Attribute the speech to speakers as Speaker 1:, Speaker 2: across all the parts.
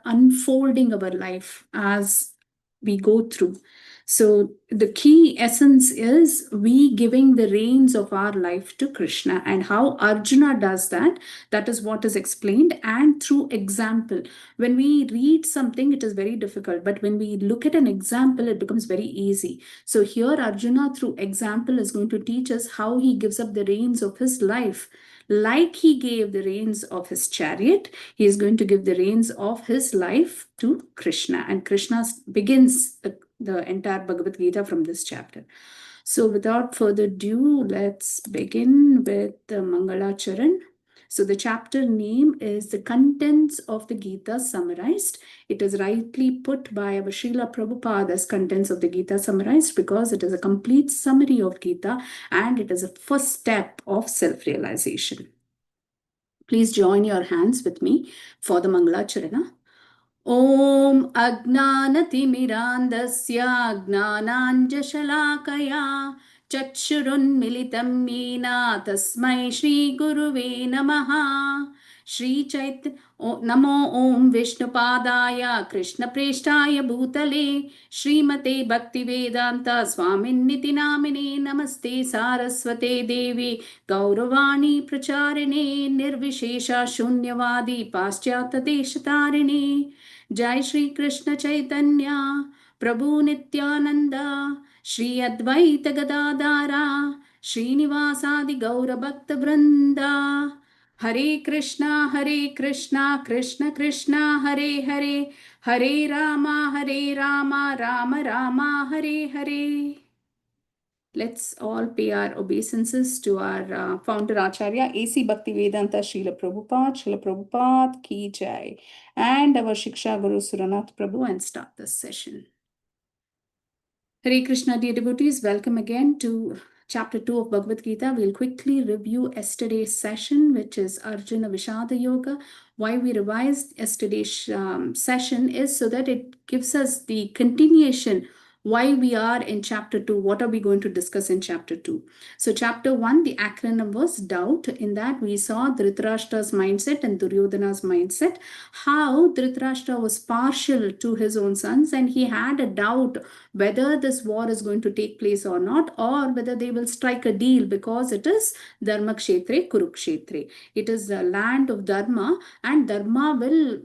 Speaker 1: unfolding our life as we go through. So the key essence is we giving the reins of our life to Krishna, and how Arjuna does that. That is what is explained, and through example. When we read something, it is very difficult, but when we look at an example, it becomes very easy. So here Arjuna through example is going to teach us how he gives up the reins of his life. Like he gave the reins of his chariot, he is going to give the reins of his life to Krishna. And Krishna begins the entire Bhagavad Gita from this chapter. So without further ado, let's begin with the Mangalacharan. So the chapter name is The Contents of the Gita Summarized. It is rightly put by our Srila Prabhupada as Contents of the Gita Summarized because it is a complete summary of Gita and it is a first step of self-realization. Please join your hands with me for the Mangalacharana. Om Ajnanatimirandasya Jnananjashalakaya Chakshurunmilitam Yena Tasmai Shri Guruve Namaha. Shri Chaitanya Namo Om Vishnupadaya Krishna Preshtaya Bhutale Srimate Bhaktivedanta Swamin Niti Namine Namaste Saraswate Devi Gauravani Pracharine Nirvishesha Shunyavadi Paschata Deshatarine. Jai Shri Krishna Chaitanya Prabhu Nityananda Shri Advaita Gadadara Srinivasadi Gaura Bhakta Vrinda. Hare Krishna Krishna Krishna Hare Hare, Hare Rama Rama Rama Hare Hare. Let's all pay our obeisances to our founder Acharya A.C. Bhaktivedanta Srila Prabhupada Ki Jai, and our Shiksha Guru Suranath Prabhu, and start this session. Hare Krishna, dear devotees, welcome again to Chapter 2 of Bhagavad Gita. We'll quickly review yesterday's session, which is Arjuna Vishada Yoga. Why we revised yesterday's session is so that it gives us the continuation why we are in chapter 2, what are we going to discuss in chapter 2. So chapter 1, the acronym was doubt. In that we saw Dhritarashtra's mindset and Duryodhana's mindset, how Dhritarashtra was partial to his own sons and he had a doubt whether this war is going to take place or not, or whether they will strike a deal, because it is Dharma Kshetre Kurukshetre. It is the land of Dharma, and Dharma will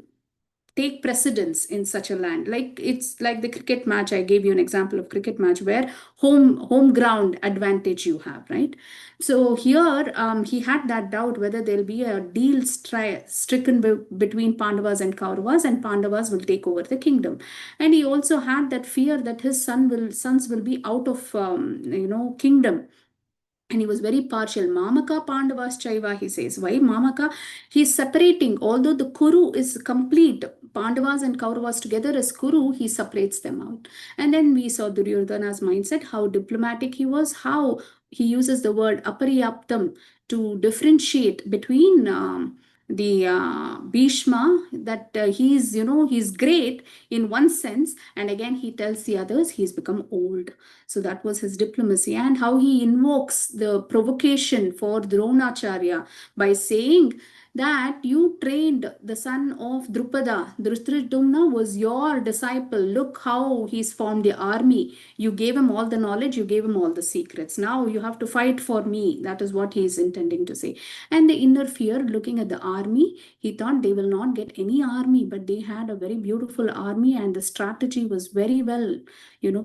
Speaker 1: take precedence in such a land. Like it's like the cricket match. I gave you an example of cricket match where home ground advantage you have, right? So here he had that doubt whether there'll be a deal stricken between Pandavas and Kauravas, and Pandavas will take over the kingdom. And he also had that fear that his sons will be out of kingdom. And he was very partial. Mamaka Pandavas Chaiva, he says. Why Mamaka? He's separating. Although the Kuru is complete, Pandavas and Kauravas together as Kuru, he separates them out. And then we saw Duryodhana's mindset, how diplomatic he was, how he uses the word apariyaptam to differentiate between the Bhishma, that he's great in one sense, and again he tells the others he's become old. So that was his diplomacy, and how he invokes the provocation for Dronacharya by saying that you trained the son of Drupada. Dhritarashtra was your disciple. Look how he's formed the army. You gave him all the knowledge, you gave him all the secrets. Now you have to fight for me. That is what he is intending to say. And the inner fear, looking at the army, he thought they will not get any army, but they had a very beautiful army, and the strategy was very well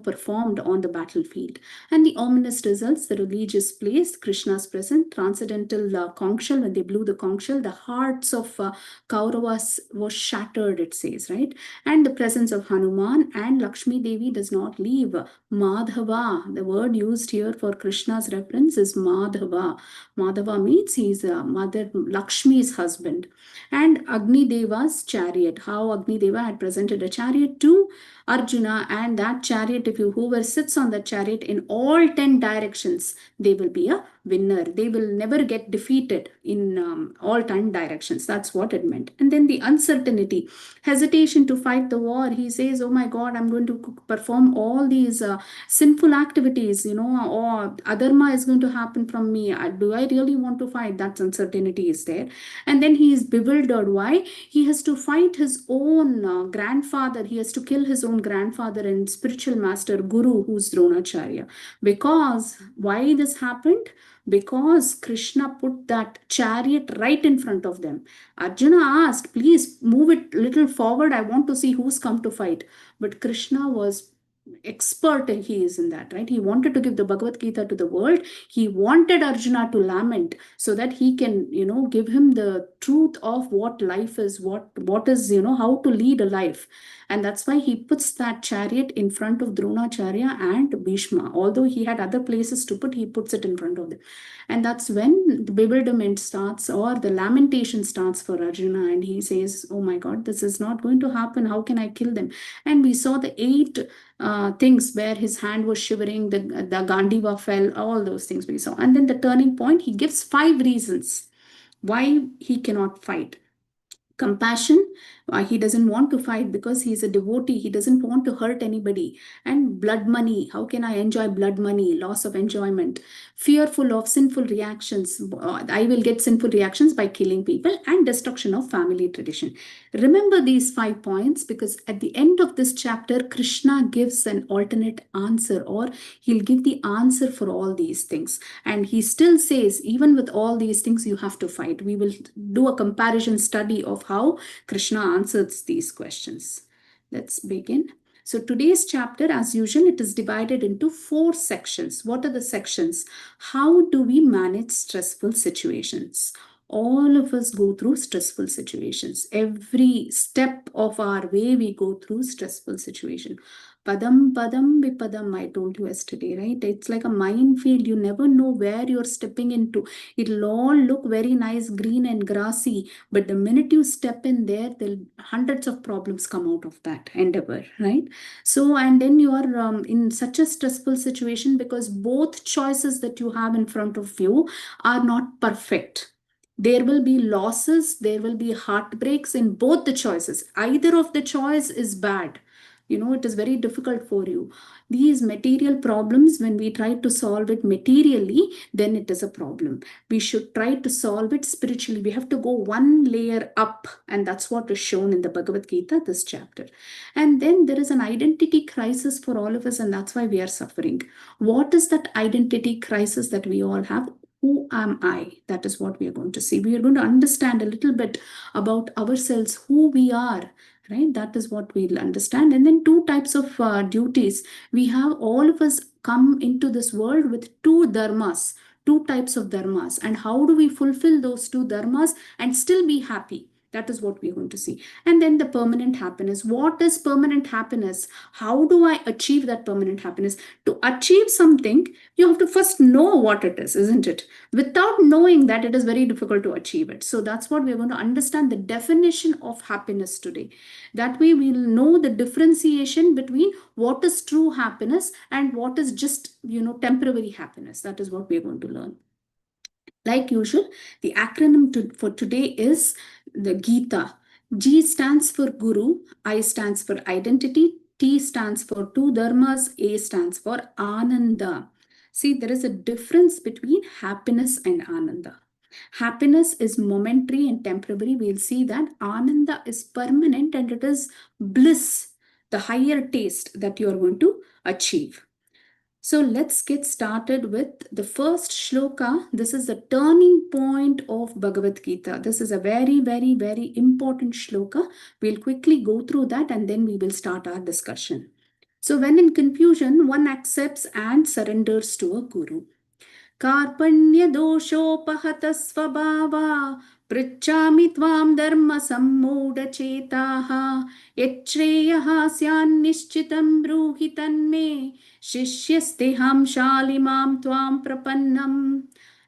Speaker 1: performed on the battlefield. And the ominous results, the religious place, Krishna's present, transcendental conch shell, when they blew the conch shell, the hearts of Kauravas was shattered, it says, right? And the presence of Hanuman and Lakshmi Devi does not leave. Madhava, the word used here for Krishna's reference is Madhava. Madhava means he's Mother Lakshmi's husband. And Agni Deva's chariot, how Agni Deva had presented a chariot to Arjuna, and that chariot, whoever sits on that chariot in all 10 directions, they will be a winner. They will never get defeated in all time directions. That's what it meant. And then the uncertainty, hesitation to fight the war. He says, oh my God, I'm going to perform all these sinful activities, or adharma is going to happen from me. Do I really want to fight? That uncertainty is there. And then he is bewildered. Why? He has to fight his own grandfather. He has to kill his own grandfather and spiritual master, Guru, who's Dronacharya. Because why this happened? Because Krishna put that chariot right in front of them. Arjuna asked, please move it little forward. I want to see who's come to fight. But Krishna was expert, and he is in that, right? He wanted to give the Bhagavad Gita to the world. He wanted Arjuna to lament so that he can, give him the truth of what life is, what is, how to lead a life. And that's why he puts that chariot in front of Dronacharya and Bhishma. Although he had other places to put, he puts it in front of them. And that's when the bewilderment starts, or the lamentation starts for Arjuna. And he says, oh my God, this is not going to happen. How can I kill them? And we saw the 8 things where his hand was shivering, the Gandiva fell, all those things we saw. And then the turning point, he gives 5 reasons why he cannot fight. Compassion, he doesn't want to fight because he's a devotee. He doesn't want to hurt anybody. And blood money, how can I enjoy blood money? Loss of enjoyment. Fearful of sinful reactions, I will get sinful reactions by killing people. And destruction of family tradition. Remember these 5 points, because at the end of this chapter, Krishna gives an alternate answer, or he'll give the answer for all these things. And he still says, even with all these things, you have to fight. We will do a comparison study of how Krishna answers these questions. Let's begin. So today's chapter, as usual, it is divided into 4 sections. What are the sections? How do we manage stressful situations? All of us go through stressful situations. Every step of our way, we go through stressful situation. Padam padam vipadam, I told you yesterday, right? It's like a minefield. You never know where you're stepping into. It'll all look very nice, green and grassy, but the minute you step in there, there'll hundreds of problems come out of that endeavor, right? So, and then you are in such a stressful situation because both choices that you have in front of you are not perfect. There will be losses, there will be heartbreaks in both the choices. Either of the choice is bad. It is very difficult for you. These material problems, when we try to solve it materially, then it is a problem. We should try to solve it spiritually. We have to go one layer up, and that's what is shown in the Bhagavad Gita, this chapter. And then there is an identity crisis for all of us, and that's why we are suffering. What is that identity crisis that we all have? Who am I? That is what we are going to see. We are going to understand a little bit about ourselves, who we are, right? That is what we'll understand. And then 2 types of duties. We have, all of us come into this world with 2 dharmas, 2 types of dharmas. And how do we fulfill those 2 dharmas and still be happy? That is what we're going to see. And then the permanent happiness. What is permanent happiness? How do I achieve that permanent happiness? To achieve something, you have to first know what it is, isn't it? Without knowing that, it is very difficult to achieve it. So that's what we're going to understand, the definition of happiness today. That way we'll know the differentiation between what is true happiness and what is just, temporary happiness. That is what we're going to learn. Like usual, the acronym for today is the Gita. G stands for Guru, I stands for identity, T stands for 2 dharmas, A stands for Ananda. See, there is a difference between happiness and Ananda. Happiness is momentary and temporary. We'll see that Ananda is permanent, and it is bliss, the higher taste that you are going to achieve. So let's get started with the first shloka. This is the turning point of Bhagavad Gita. This is a very, very, very important shloka. We'll quickly go through that and then we will start our discussion. So when in confusion, one accepts and surrenders to a guru. Karpanya doshopahata svabhava pritchami tvam dharma sammoda chetaha yachreyaha syan nishchitam bruhi tanme shishyasteham shalimam tvam prapannam.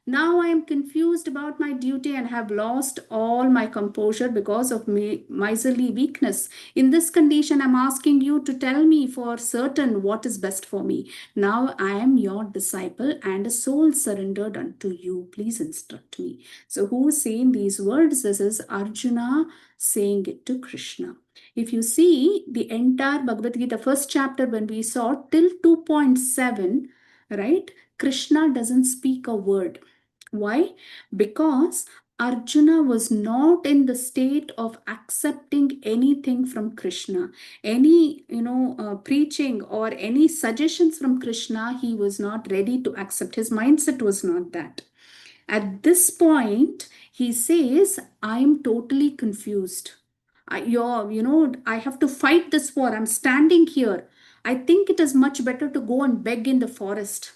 Speaker 1: Now I am confused about my duty and have lost all my composure because of miserly weakness. In this condition, I'm asking you to tell me for certain what is best for me. Now I am your disciple and a soul surrendered unto you. Please instruct me. So, who is saying these words? This is Arjuna saying it to Krishna. If you see the entire Bhagavad Gita, first chapter, when we saw till 2.7, right? Krishna doesn't speak a word. Why? Because Arjuna was not in the state of accepting anything from Krishna. Any, preaching or any suggestions from Krishna, he was not ready to accept. His mindset was not that. At this point, he says, I am totally confused. I have to fight this war. I'm standing here. I think it is much better to go and beg in the forest.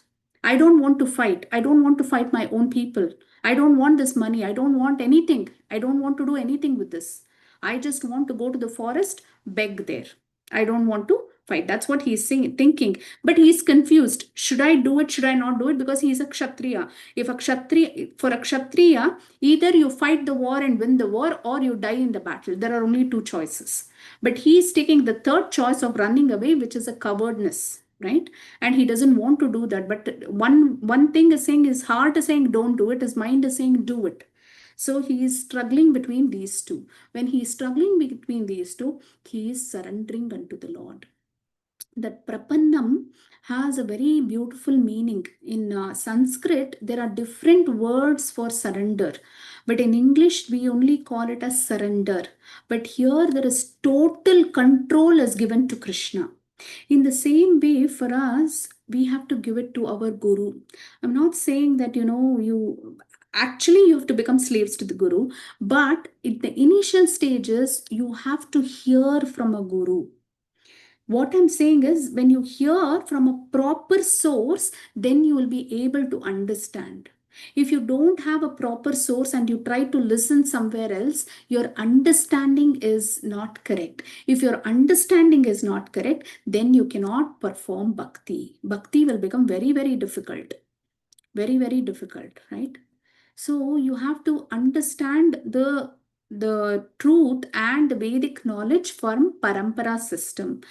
Speaker 1: I don't want to fight. I don't want to fight my own people. I don't want this money. I don't want anything. I don't want to do anything with this. I just want to go to the forest, beg there. I don't want to fight. That's what he's saying, thinking. But he's confused. Should I do it? Should I not do it? Because he's a Kshatriya. If a Kshatriya, for a Kshatriya, either you fight the war and win the war or you die in the battle. There are only two choices. But he's taking the third choice of running away, which is a cowardness, right? And he doesn't want to do that. But one thing is saying, his heart is saying don't do it, his mind is saying do it. So he is struggling between these two. When he is struggling between these two, he is surrendering unto the Lord. That prapannam has a very beautiful meaning. In Sanskrit, there are different words for surrender, but in English, we only call it as surrender. But here, there is total control is given to Krishna. In the same way, for us, we have to give it to our guru. I'm not saying that, you actually you have to become slaves to the guru, but in the initial stages, you have to hear from a guru. What I'm saying is, when you hear from a proper source, then you will be able to understand. If you don't have a proper source and you try to listen somewhere else, your understanding is not correct. If your understanding is not correct, then you cannot perform bhakti. Bhakti will become very, very difficult. Very, very difficult, right? So you have to understand the truth and Vedic knowledge from parampara system.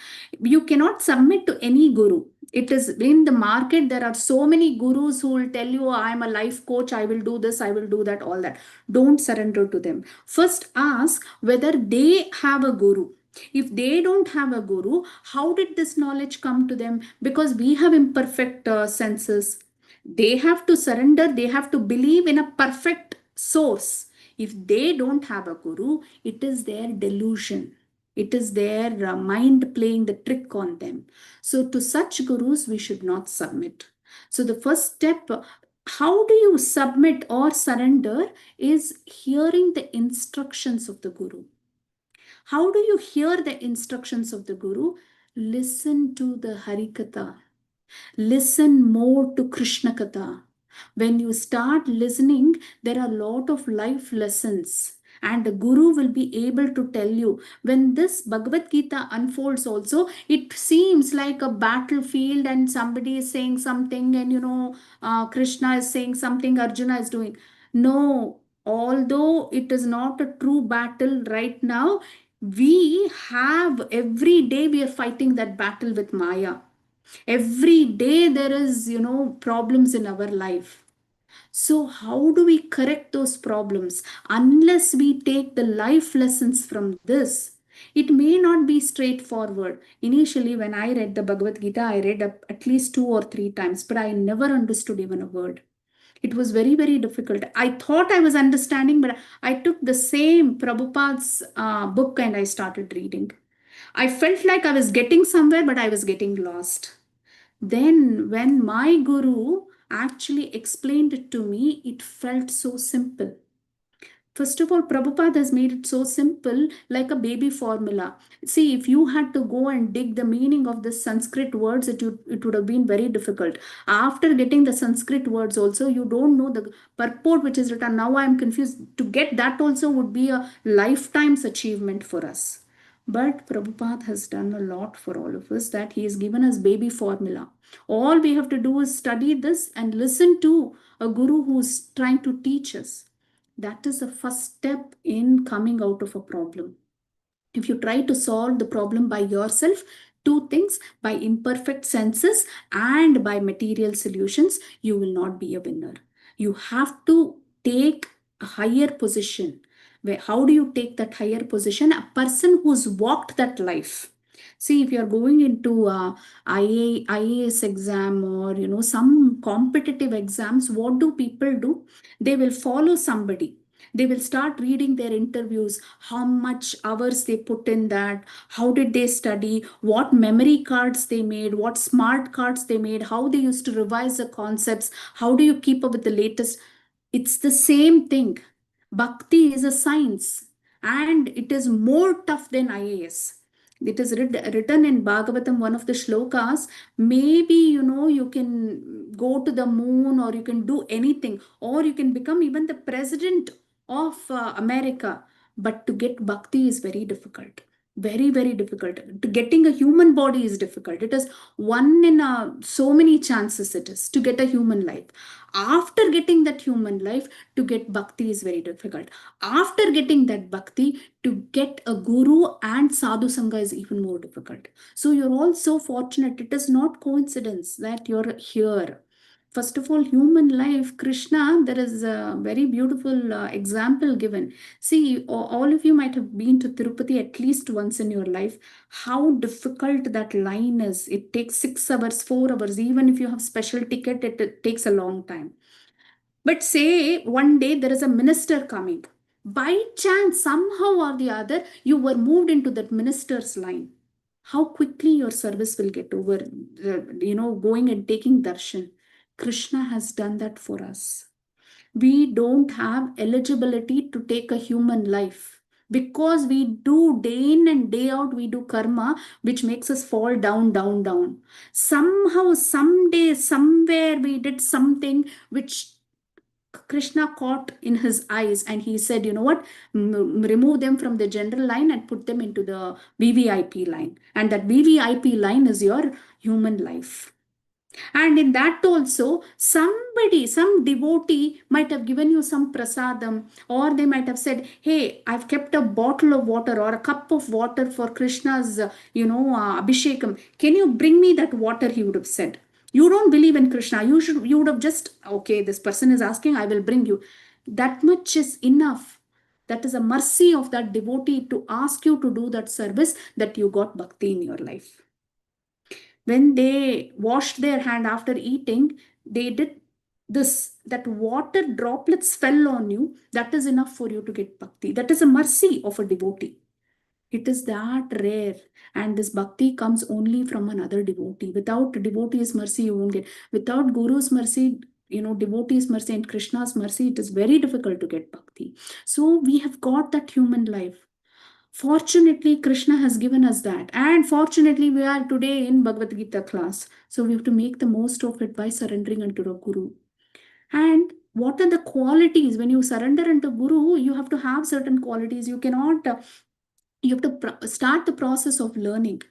Speaker 1: You cannot submit to any guru. It is in the market, there are so many gurus who will tell you, I am a life coach, I will do this, I will do that, all that. Don't surrender to them. First ask whether they have a guru. If they don't have a guru, how did this knowledge come to them? Because we have imperfect senses. They have to surrender, they have to believe in a perfect source. If they don't have a guru, it is their delusion. It is their mind playing the trick on them. So, to such gurus, we should not submit. So, the first step, how do you submit or surrender, is hearing the instructions of the guru. How do you hear the instructions of the guru? Listen to the Harikatha. Listen more to Krishna Katha. When you start listening, there are a lot of life lessons, and the Guru will be able to tell you. When this Bhagavad Gita unfolds, also, it seems like a battlefield, and somebody is saying something, and Krishna is saying something, Arjuna is doing. No, although it is not a true battle right now, we have every day we are fighting that battle with Maya. Every day there is, problems in our life. So how do we correct those problems? Unless we take the life lessons from this, it may not be straightforward. Initially, when I read the Bhagavad Gita, I read at least 2 or 3 times, but I never understood even a word. It was very, very difficult. I thought I was understanding, but I took the same Prabhupada's book and I started reading. I felt like I was getting somewhere, but I was getting lost. Then, when my guru actually explained it to me, it felt so simple. First of all, Prabhupada has made it so simple, like a baby formula. See, if you had to go and dig the meaning of the Sanskrit words, it would have been very difficult. After getting the Sanskrit words, also, you don't know the purport which is written. Now I am confused. To get that also would be a lifetime's achievement for us. But Prabhupada has done a lot for all of us, that he has given us baby formula. All we have to do is study this and listen to a guru who's trying to teach us. That is the first step in coming out of a problem. If you try to solve the problem by yourself, two things, by imperfect senses and by material solutions, you will not be a winner. You have to take a higher position. How do you take that higher position? A person who's walked that life. See, if you're going into IAS exam, or some competitive exams, what do people do? They will follow somebody. They will start reading their interviews, how much hours they put in that, how did they study, what memory cards they made, what smart cards they made, how they used to revise the concepts, how do you keep up with the latest. It's the same thing. Bhakti is a science, and it is more tough than IAS. It is written in Bhagavatam, one of the shlokas. Maybe you can go to the moon, or you can do anything, or you can become even the president of America. But to get bhakti is very difficult. Very, very difficult. To getting a human body is difficult. It is one in so many chances it is to get a human life. After getting that human life, to get bhakti is very difficult. After getting that bhakti, to get a guru and sadhu sangha is even more difficult. So you're all so fortunate. It is not coincidence that you're here. First of all, human life, Krishna, there is a very beautiful example given. See, all of you might have been to Tirupati at least once in your life. How difficult that line is. It takes 6 hours, 4 hours. Even if you have special ticket, it takes a long time. But say one day there is a minister coming. By chance, somehow or the other, you were moved into that minister's line. How quickly your service will get over, going and taking darshan. Krishna has done that for us. We don't have eligibility to take a human life because we do day in and day out, we do karma, which makes us fall down, down, down. Somehow, someday, somewhere, we did something which Krishna caught in his eyes, and he said, you know what, remove them from the general line and put them into the VVIP line. And that VVIP line is your human life. And in that also, somebody, some devotee might have given you some prasadam, or they might have said, hey, I've kept a bottle of water or a cup of water for Krishna's, Abhishekam. Can you bring me that water? He would have said. You don't believe in Krishna. You would have just, okay, this person is asking, I will bring you. That much is enough. That is a mercy of that devotee to ask you to do that service, that you got bhakti in your life. When they washed their hand after eating, they did this, that water droplets fell on you. That is enough for you to get bhakti. That is a mercy of a devotee. It is that rare. And this bhakti comes only from another devotee. Without devotee's mercy, you won't get. Without Guru's mercy, devotee's mercy and Krishna's mercy, it is very difficult to get bhakti. So we have got that human life. Fortunately, Krishna has given us that. And fortunately, we are today in Bhagavad Gita class. So we have to make the most of it by surrendering unto the Guru. And what are the qualities? When you surrender unto Guru, you have to have certain qualities. You cannot, you have to start the process of learning.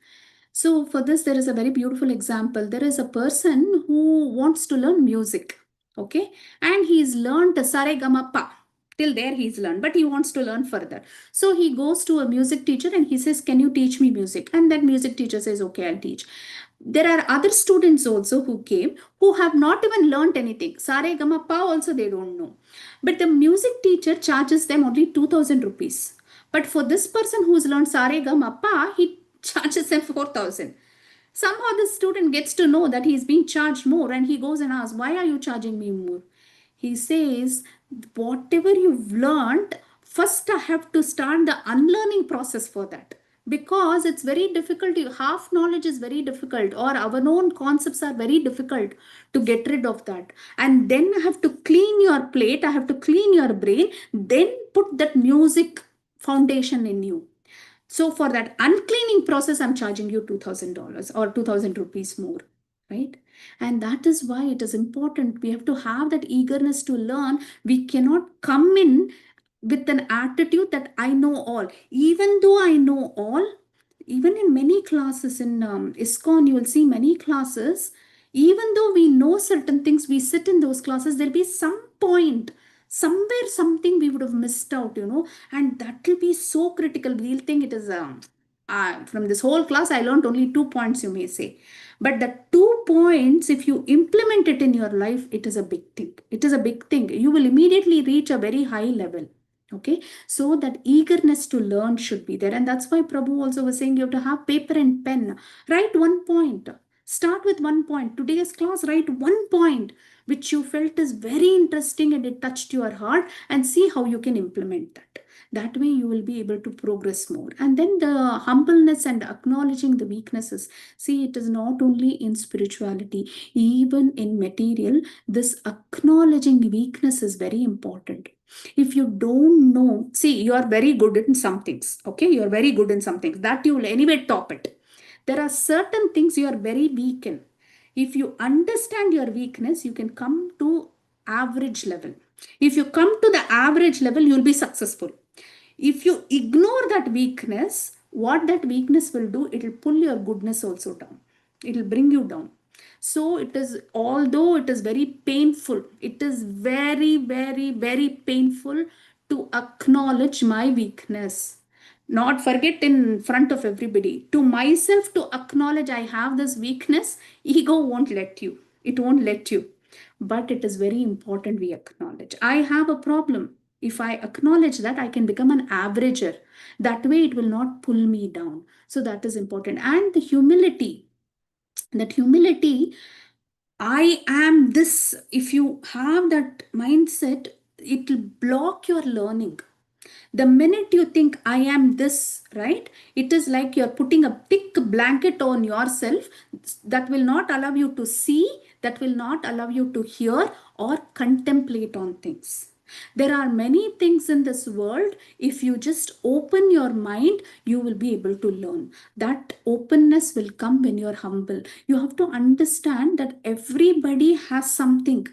Speaker 1: So for this, there is a very beautiful example. There is a person who wants to learn music. Okay. And he's learned Saregamapa. Till there he's learned, but he wants to learn further. So he goes to a music teacher and he says, can you teach me music? And that music teacher says, okay, I'll teach. There are other students also who came who have not even learned anything. Saregamapa also they don't know. But the music teacher charges them only 2000 rupees. But for this person who's learned Saregamapa, he charges them 4000. Somehow the student gets to know that he's being charged more, and he goes and asks, why are you charging me more? He says, whatever you've learned, first I have to start the unlearning process for that. Because it's very difficult, half knowledge is very difficult, or our own concepts are very difficult to get rid of that. And then I have to clean your plate, I have to clean your brain, then put that music foundation in you. So for that uncleaning process, I'm charging you $2,000 or 2000 rupees more, right? And that is why it is important. We have to have that eagerness to learn. We cannot come in with an attitude that I know all. Even though I know all, Even in many classes in ISKCON, you will see many classes, even though we know certain things, we sit in those classes, there'll be some point, somewhere something we would have missed out, and that will be so critical. We'll think it is, from this whole class, I learned only 2 points, you may say. But the 2 points, if you implement it in your life, it is a big thing. It is a big thing. You will immediately reach a very high level. Okay, so that eagerness to learn should be there. And that's why Prabhu also was saying you have to have paper and pen. Write 1 point. Start with 1 point. Today's class, write 1 point which you felt is very interesting and it touched your heart, and see how you can implement that. That way you will be able to progress more. And then the humbleness and acknowledging the weaknesses. See, it is not only in spirituality, even in material, this acknowledging weakness is very important. If you don't know, see, you are very good in some things. Okay, you are very good in some things that you will anyway top it. There are certain things you are very weak in. If you understand your weakness, you can come to average level. If you come to the average level, you will be successful. If you ignore that weakness, what that weakness will do, it will pull your goodness also down. It will bring you down. So it is, although it is very painful, it is very, very, very painful to acknowledge my weakness. Not forget in front of everybody. To myself to acknowledge I have this weakness, ego won't let you. It won't let you. But it is very important we acknowledge. I have a problem. If I acknowledge that, I can become an averager. That way it will not pull me down. So that is important. And the humility, that humility, I am this, if you have that mindset, it will block your learning. The minute you think I am this, right, it is like you're putting a thick blanket on yourself that will not allow you to see, that will not allow you to hear or contemplate on things. There are many things in this world. If you just open your mind, you will be able to learn. That openness will come when you're humble. You have to understand that everybody has something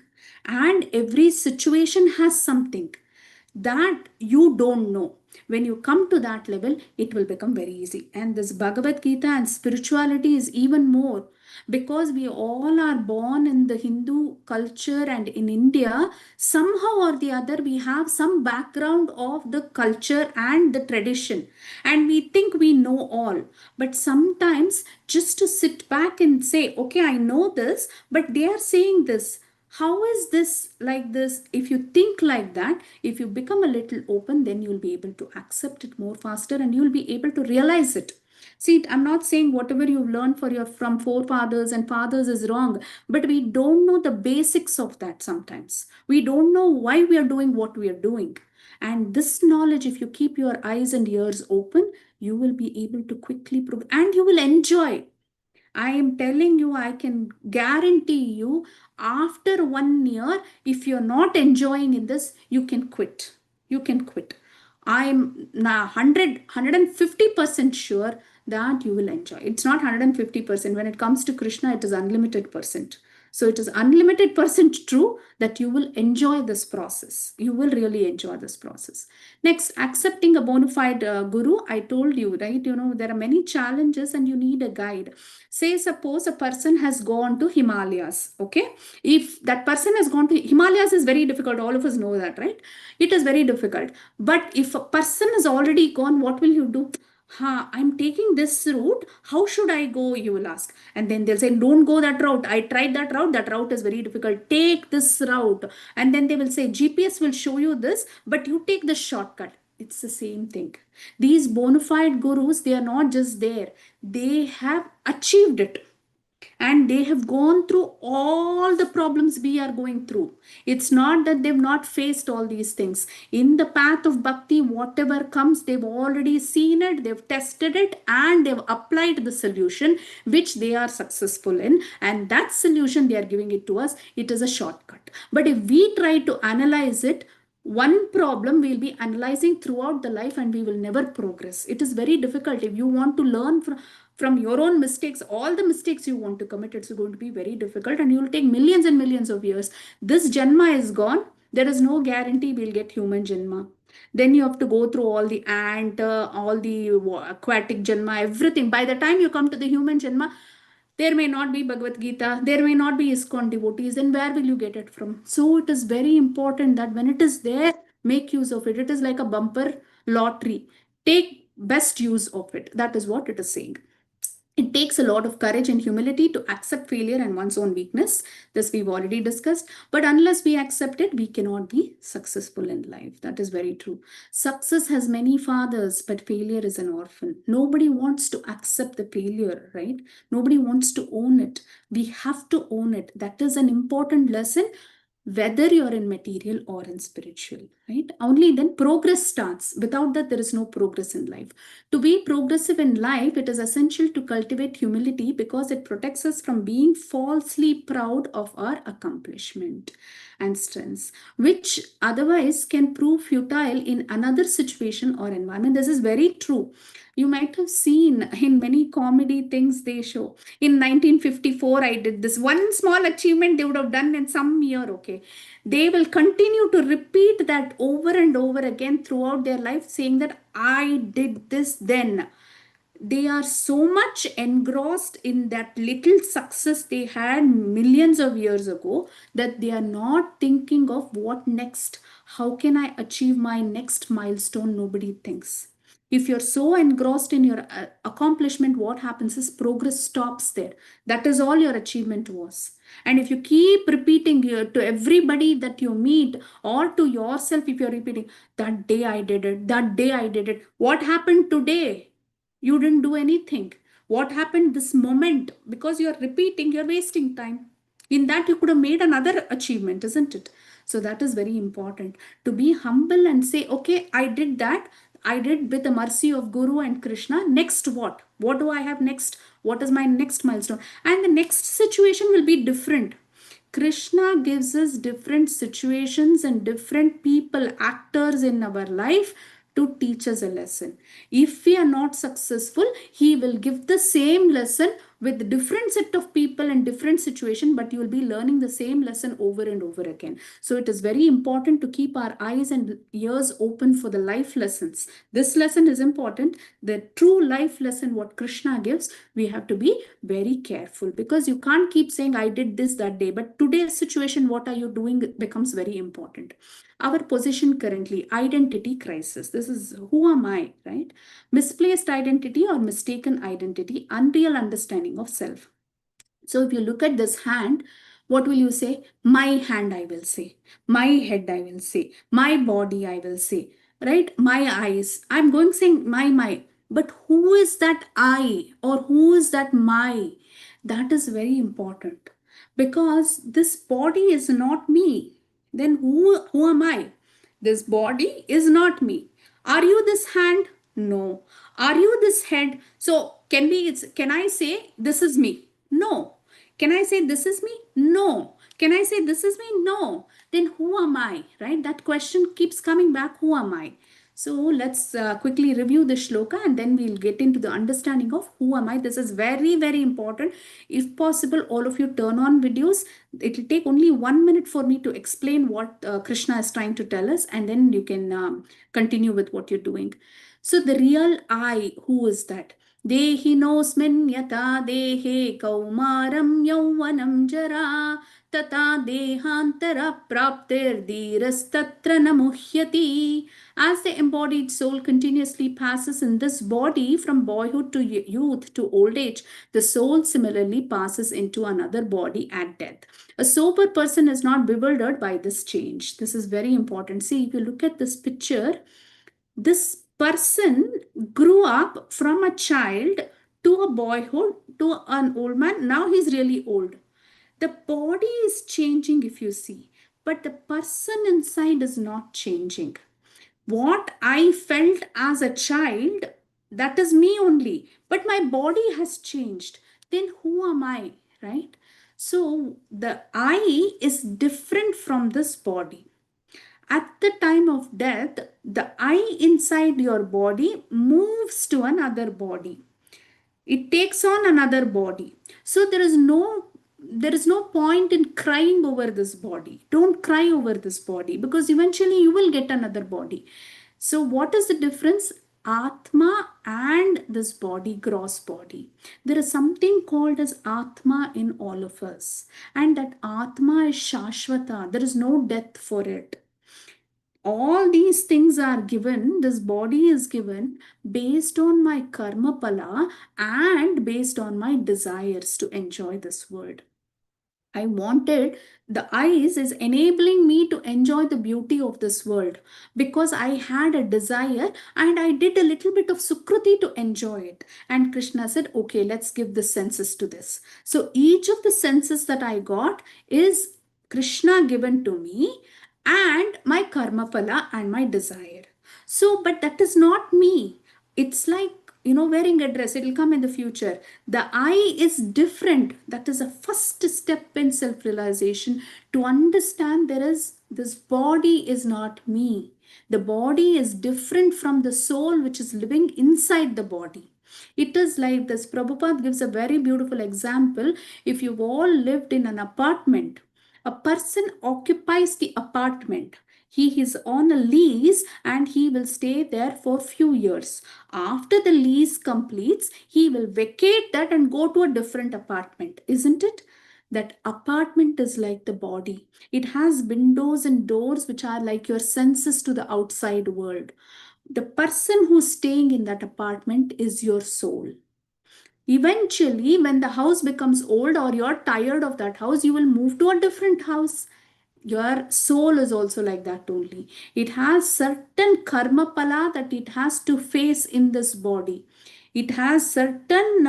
Speaker 1: and every situation has something that you don't know. When you come to that level, it will become very easy. And this Bhagavad Gita and spirituality is even more, because we all are born in the Hindu culture, and in India, somehow or the other, we have some background of the culture and the tradition, and we think we know all. But sometimes, just to sit back and say, okay, I know this, but they are saying this, how is this like this? If you think like that, if you become a little open, then you'll be able to accept it more faster, and you'll be able to realize it. See, I'm not saying whatever you've learned for your from forefathers and fathers is wrong, but we don't know the basics of that sometimes. We don't know why we are doing what we are doing. And this knowledge, if you keep your eyes and ears open, you will be able to quickly prove, and you will enjoy. I am telling you, I can guarantee you, after 1 year, if you're not enjoying in this, you can quit. You can quit. I'm now 150% sure that you will enjoy. It's not 150%. When it comes to Krishna, it is unlimited percent. So it is unlimited percent true that you will enjoy this process. You will really enjoy this process. Next, accepting a bona fide guru. I told you, right? There are many challenges and you need a guide. Say, suppose a person has gone to Himalayas. Okay. If that person has gone to Himalayas, is very difficult. All of us know that, right? It is very difficult. But if a person has already gone, what will you do? I'm taking this route. How should I go? You will ask. And then they'll say, don't go that route. I tried that route. That route is very difficult. Take this route. And then they will say, GPS will show you this, but you take the shortcut. It's the same thing. These bona fide gurus, they are not just there. They have achieved it. And they have gone through all the problems we are going through. It's not that they've not faced all these things. In the path of bhakti, whatever comes, they've already seen it, they've tested it, and they've applied the solution which they are successful in. And that solution they are giving it to us, it is a shortcut. But if we try to analyze it, one problem we'll be analyzing throughout the life and we will never progress. It is very difficult. If you want to learn from your own mistakes, all the mistakes you want to commit, it's going to be very difficult and you will take millions and millions of years. This Janma is gone. There is no guarantee we'll get human Janma. Then you have to go through all the ant, all the aquatic janma, everything. By the time you come to the human janma, there may not be Bhagavad Gita, there may not be ISKCON devotees, then where will you get it from? So it is very important that when it is there, make use of it. It is like a bumper lottery. Take best use of it. That is what it is saying. It takes a lot of courage and humility to accept failure and one's own weakness. This we've already discussed. But unless we accept it, we cannot be successful in life. That is very true. Success has many fathers, but failure is an orphan. Nobody wants to accept the failure, right? Nobody wants to own it. We have to own it. That is an important lesson, whether you're in material or in spiritual, right? Only then progress starts. Without that, there is no progress in life. To be progressive in life, it is essential to cultivate humility because it protects us from being falsely proud of our accomplishment and strengths, which otherwise can prove futile in another situation or environment. This is very true. You might have seen in many comedy things they show. In 1954, I did this. One small achievement they would have done in some year, okay. They will continue to repeat that over and over again throughout their life, saying that I did this then. They are so much engrossed in that little success they had millions of years ago that they are not thinking of what next. How can I achieve my next milestone? Nobody thinks. If you're so engrossed in your accomplishment, what happens is progress stops there. That is all your achievement was. And if you keep repeating to everybody that you meet or to yourself, if you're repeating, that day I did it, that day I did it, what happened today? You didn't do anything. What happened this moment? Because you're repeating, you're wasting time. In that, you could have made another achievement, isn't it? So that is very important, to be humble and say, okay, I did that. I did with the mercy of Guru and Krishna. Next, what? What do I have next? What is my next milestone? And the next situation will be different. Krishna gives us different situations and different people, actors in our life to teach us a lesson. If we are not successful, he will give the same lesson with different set of people and different situation, but you will be learning the same lesson over and over again. So it is very important to keep our eyes and ears open for the life lessons. This lesson is important. The true life lesson, what Krishna gives, we have to be very careful, because you can't keep saying, I did this that day, but today's situation, what are you doing, becomes very important. Our position currently, identity crisis. This is, who am I, right? Misplaced identity or mistaken identity, unreal understanding of self. So if you look at this hand, what will you say? My hand, I will say. My head, I will say. My body, I will say. Right? My eyes. I'm going saying my. But who is that I, or who is that my? That is very important, because this body is not me. Then who am I? This body is not me. Are you this hand? No. Are you this head? So can I say this is me? No. Can I say this is me? No. Can I say this is me? No. Then who am I? Right? That question keeps coming back. Who am I? So let's quickly review the shloka, and then we'll get into the understanding of who am I. This is very, very important. If possible, all of you turn on videos. It will take only 1 minute for me to explain what Krishna is trying to tell us, and then you can continue with what you're doing. So the real I, who is that? Dehinosmin yata dehe kaumaram yauvanam jara tata dehantara praptir dhirastatra namuhyati. As the embodied soul continuously passes in this body from boyhood to youth to old age, the soul similarly passes into another body at death. A sober person is not bewildered by this change. This is very important. See, if you look at this picture, this person grew up from a child to a boyhood to an old man. Now he's really old. The body is changing, if you see, but the person inside is not changing. What I felt as a child, that is me only, but my body has changed. Then who am I, right? So the I is different from this body. At the time of death, the I inside your body moves to another body. It takes on another body. So there is no point in crying over this body. Don't cry over this body, because eventually you will get another body. So what is the difference? Atma and this body, gross body. There is something called as Atma in all of us. And that Atma is Shashvata. There is no death for it. All these things are given, this body is given based on my karma pala and based on my desires to enjoy this world. I wanted, the eyes is enabling me to enjoy the beauty of this world because I had a desire and I did a little bit of sukruti to enjoy it. And Krishna said, okay, let's give the senses to this. So each of the senses that I got is Krishna given to me and my karma pala and my desire. So, but that is not me. It's like, wearing a dress, it will come in the future. The I is different. That is a first step in self realization, to understand there is this body is not me. The body is different from the soul which is living inside the body. It is like this. Prabhupada gives a very beautiful example. If you've all lived in an apartment, a person occupies the apartment. He is on a lease and he will stay there for few years. After the lease completes, he will vacate that and go to a different apartment, isn't it? That apartment is like the body. It has windows and doors which are like your senses to the outside world. The person who's staying in that apartment is your soul. Eventually, when the house becomes old or you're tired of that house, you will move to a different house. Your soul is also like that only. It has certain karma pala that it has to face in this body. It has certain,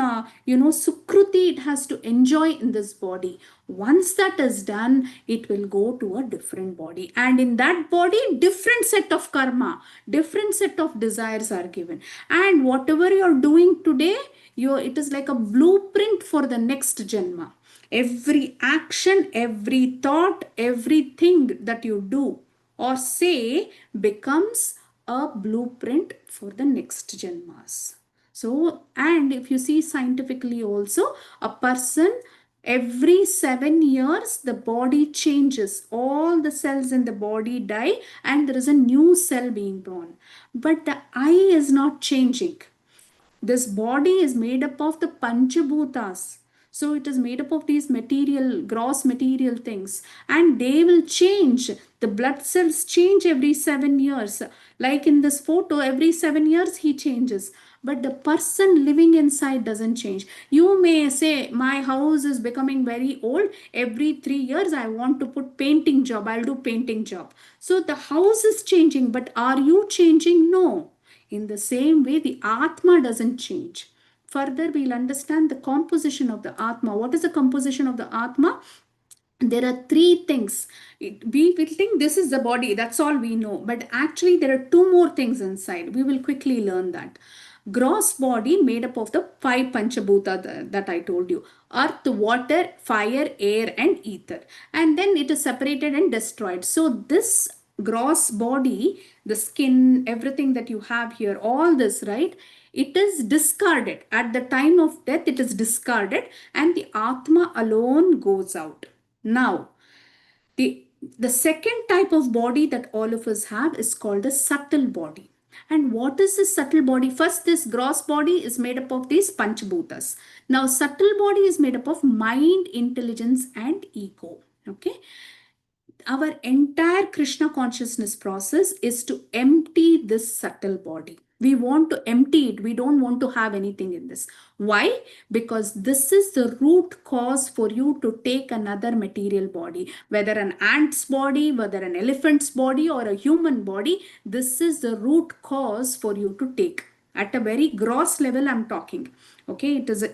Speaker 1: sukruti it has to enjoy in this body. Once that is done, it will go to a different body. And in that body, different set of karma, different set of desires are given. And whatever you're doing today, it is like a blueprint for the next Janma. Every action, every thought, everything that you do or say becomes a blueprint for the next Janmas. So, and if you see scientifically also, a person every 7 years the body changes, all the cells in the body die and there is a new cell being born, but the eye is not changing. This body is made up of the Panchabhutas. So it is made up of these material, gross material things, and they will change. The blood cells change every 7 years. Like in this photo, every 7 years he changes. But the person living inside doesn't change. You may say, my house is becoming very old. Every 3 years, I want to put painting job. I'll do painting job. So the house is changing, but are you changing? No. In the same way, the Atma doesn't change. Further, we'll understand the composition of the Atma. What is the composition of the Atma? There are three things. We will think this is the body, that's all we know. But actually, there are two more things inside. We will quickly learn that. Gross body made up of the five Panchabhuta that I told you: earth, water, fire, air, and ether. And then it is separated and destroyed. So, this gross body, the skin, everything that you have here, all this, right? It is discarded. At the time of death, it is discarded and the Atma alone goes out. Now, the second type of body that all of us have is called the subtle body. And what is this subtle body? First, this gross body is made up of these Panchabhutas. Now, subtle body is made up of mind, intelligence, and ego. Okay. Our entire Krishna consciousness process is to empty this subtle body. We want to empty it. We don't want to have anything in this. Why? Because this is the root cause for you to take another material body, whether an ant's body, whether an elephant's body, or a human body. This is the root cause for you to take. At a very gross level, I'm talking. Okay, it is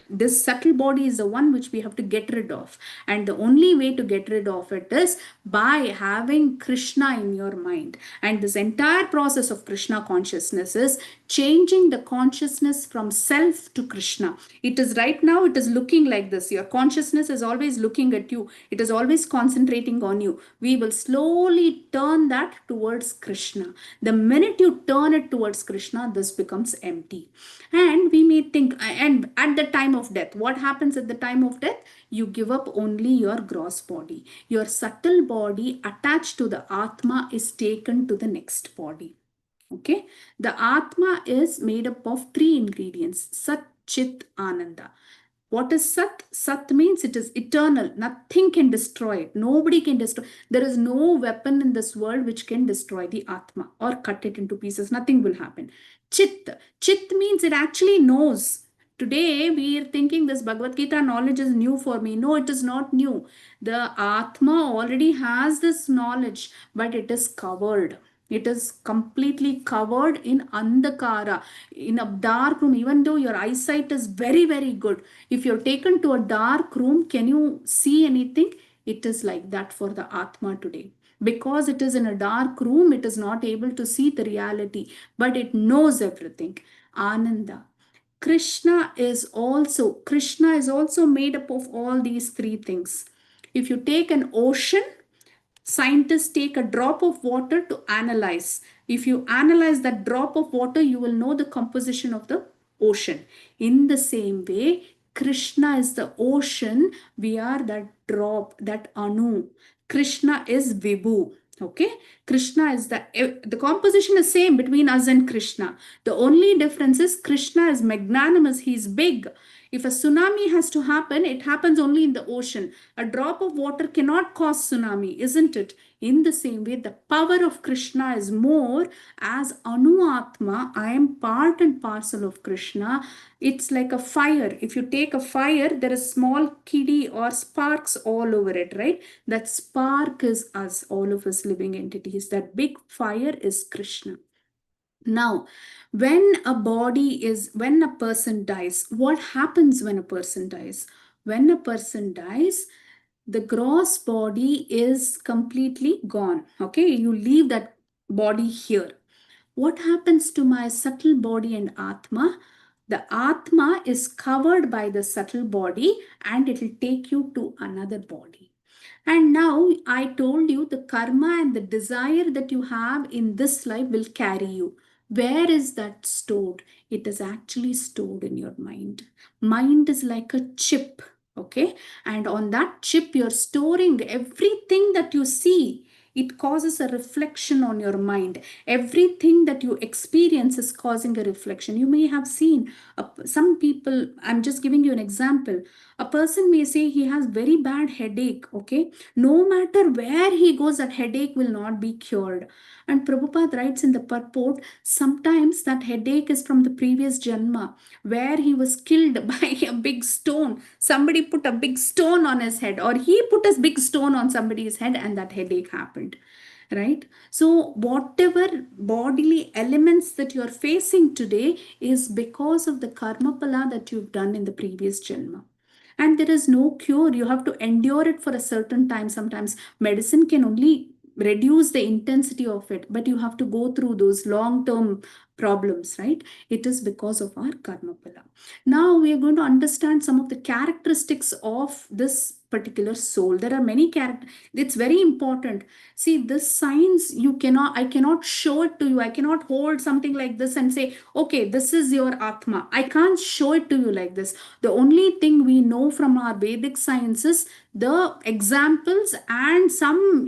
Speaker 1: this subtle body is the one which we have to get rid of, and the only way to get rid of it is by having Krishna in your mind. And this entire process of Krishna consciousness is changing the consciousness from self to Krishna. It is right now, it is looking like this. Your consciousness is always looking at you, it is always concentrating on you. We will slowly turn that towards Krishna. The minute you turn it towards Krishna, this becomes empty. And we may think, and at the time of death, what happens at the time of death? You give up only your gross body. Your subtle body attached to the Atma is taken to the next body. Okay, the Atma is made up of three ingredients: Sat, Chit, Ananda. What is Sat? Sat means it is eternal. Nothing can destroy it. Nobody can destroy. There is no weapon in this world which can destroy the Atma or cut it into pieces. Nothing will happen. Chit. Chit means it actually knows. Today we are thinking this Bhagavad Gita knowledge is new for me. No, it is not new. The Atma already has this knowledge, but it is covered. It is completely covered in andhakara, in a dark room. Even though your eyesight is very, very good, if you're taken to a dark room, can you see anything? It is like that for the Atma today. Because it is in a dark room, it is not able to see the reality, but it knows everything. Ananda. Krishna is also made up of all these three things. If you take an ocean, scientists take a drop of water to analyze. If you analyze that drop of water, you will know the composition of the ocean. In the same way, Krishna is the ocean, we are that drop, that anu. Krishna is Vibhu. Okay, Krishna is the composition is same between us and Krishna. The only difference is Krishna is magnanimous, he is big. If a tsunami has to happen, it happens only in the ocean. A drop of water cannot cause tsunami, isn't it? In the same way, the power of Krishna is more. As Anu Atma, I am part and parcel of Krishna. It's like a fire. If you take a fire, there is small kiddy or sparks all over it, right? That spark is us, all of us living entities. That big fire is Krishna. Now, when a person dies, what happens when a person dies? When a person dies, the gross body is completely gone. Okay, you leave that body here. What happens to my subtle body and Atma? The Atma is covered by the subtle body and it will take you to another body. And now I told you the karma and the desire that you have in this life will carry you. Where is that stored? It is actually stored in your mind. Mind is like a chip, okay? And on that chip, you're storing everything that you see. It causes a reflection on your mind. Everything that you experience is causing a reflection. You may have seen some people, I'm just giving you an example. A person may say he has very bad headache, okay? No matter where he goes, that headache will not be cured. And Prabhupada writes in the purport, sometimes that headache is from the previous Janma, where he was killed by a big stone. Somebody put a big stone on his head, or he put a big stone on somebody's head, and that headache happened. Right? So, whatever bodily elements that you are facing today is because of the karma pala that you've done in the previous Janma. And there is no cure. You have to endure it for a certain time. Sometimes medicine can only reduce the intensity of it, but you have to go through those long term problems, right? It is because of our karma pala. Now we are going to understand some of the characteristics of this particular soul. There are many characters. It's very important. See, this science, I cannot show it to you. I cannot hold something like this and say, okay, this is your Atma. I can't show it to you like this. The only thing we know from our Vedic sciences, the examples and some,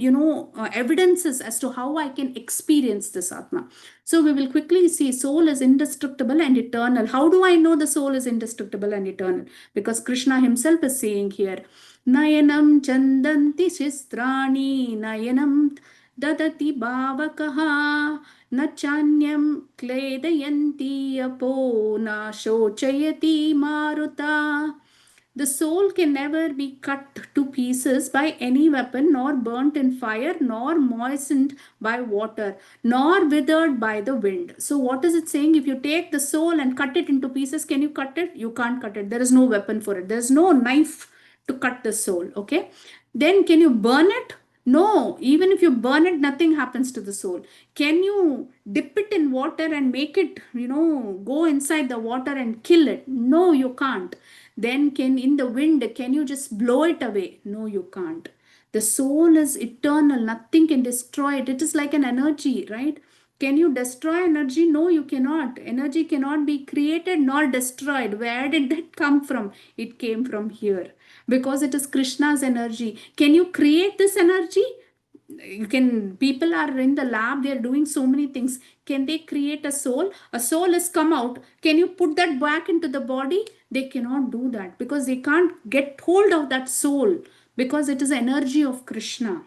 Speaker 1: evidences as to how I can experience this Atma. So we will quickly see soul is indestructible and eternal. How do I know the soul is indestructible and eternal? Because Krishna himself is saying here, Nayanam chandanti shistrani nayanam dadati bhavakaha nachanyam kledayanti apo na shochayati maruta. The soul can never be cut to pieces by any weapon, nor burnt in fire, nor moistened by water, nor withered by the wind. So, what is it saying? If you take the soul and cut it into pieces, can you cut it? You can't cut it. There is no weapon for it. There is no knife to cut the soul. Okay. Then, can you burn it? No, even if you burn it, nothing happens to the soul. Can you dip it in water and make it, go inside the water and kill it? No, you can't. Then in the wind, can you just blow it away? No, you can't. The soul is eternal. Nothing can destroy it. It is like an energy, right? Can you destroy energy? No, you cannot. Energy cannot be created nor destroyed. Where did that come from? It came from here because it is Krishna's energy. Can you create this energy? people are in the lab, they're doing so many things. Can they create a soul? A soul has come out. Can you put that back into the body? They cannot do that, because they can't get hold of that soul, because it is energy of Krishna.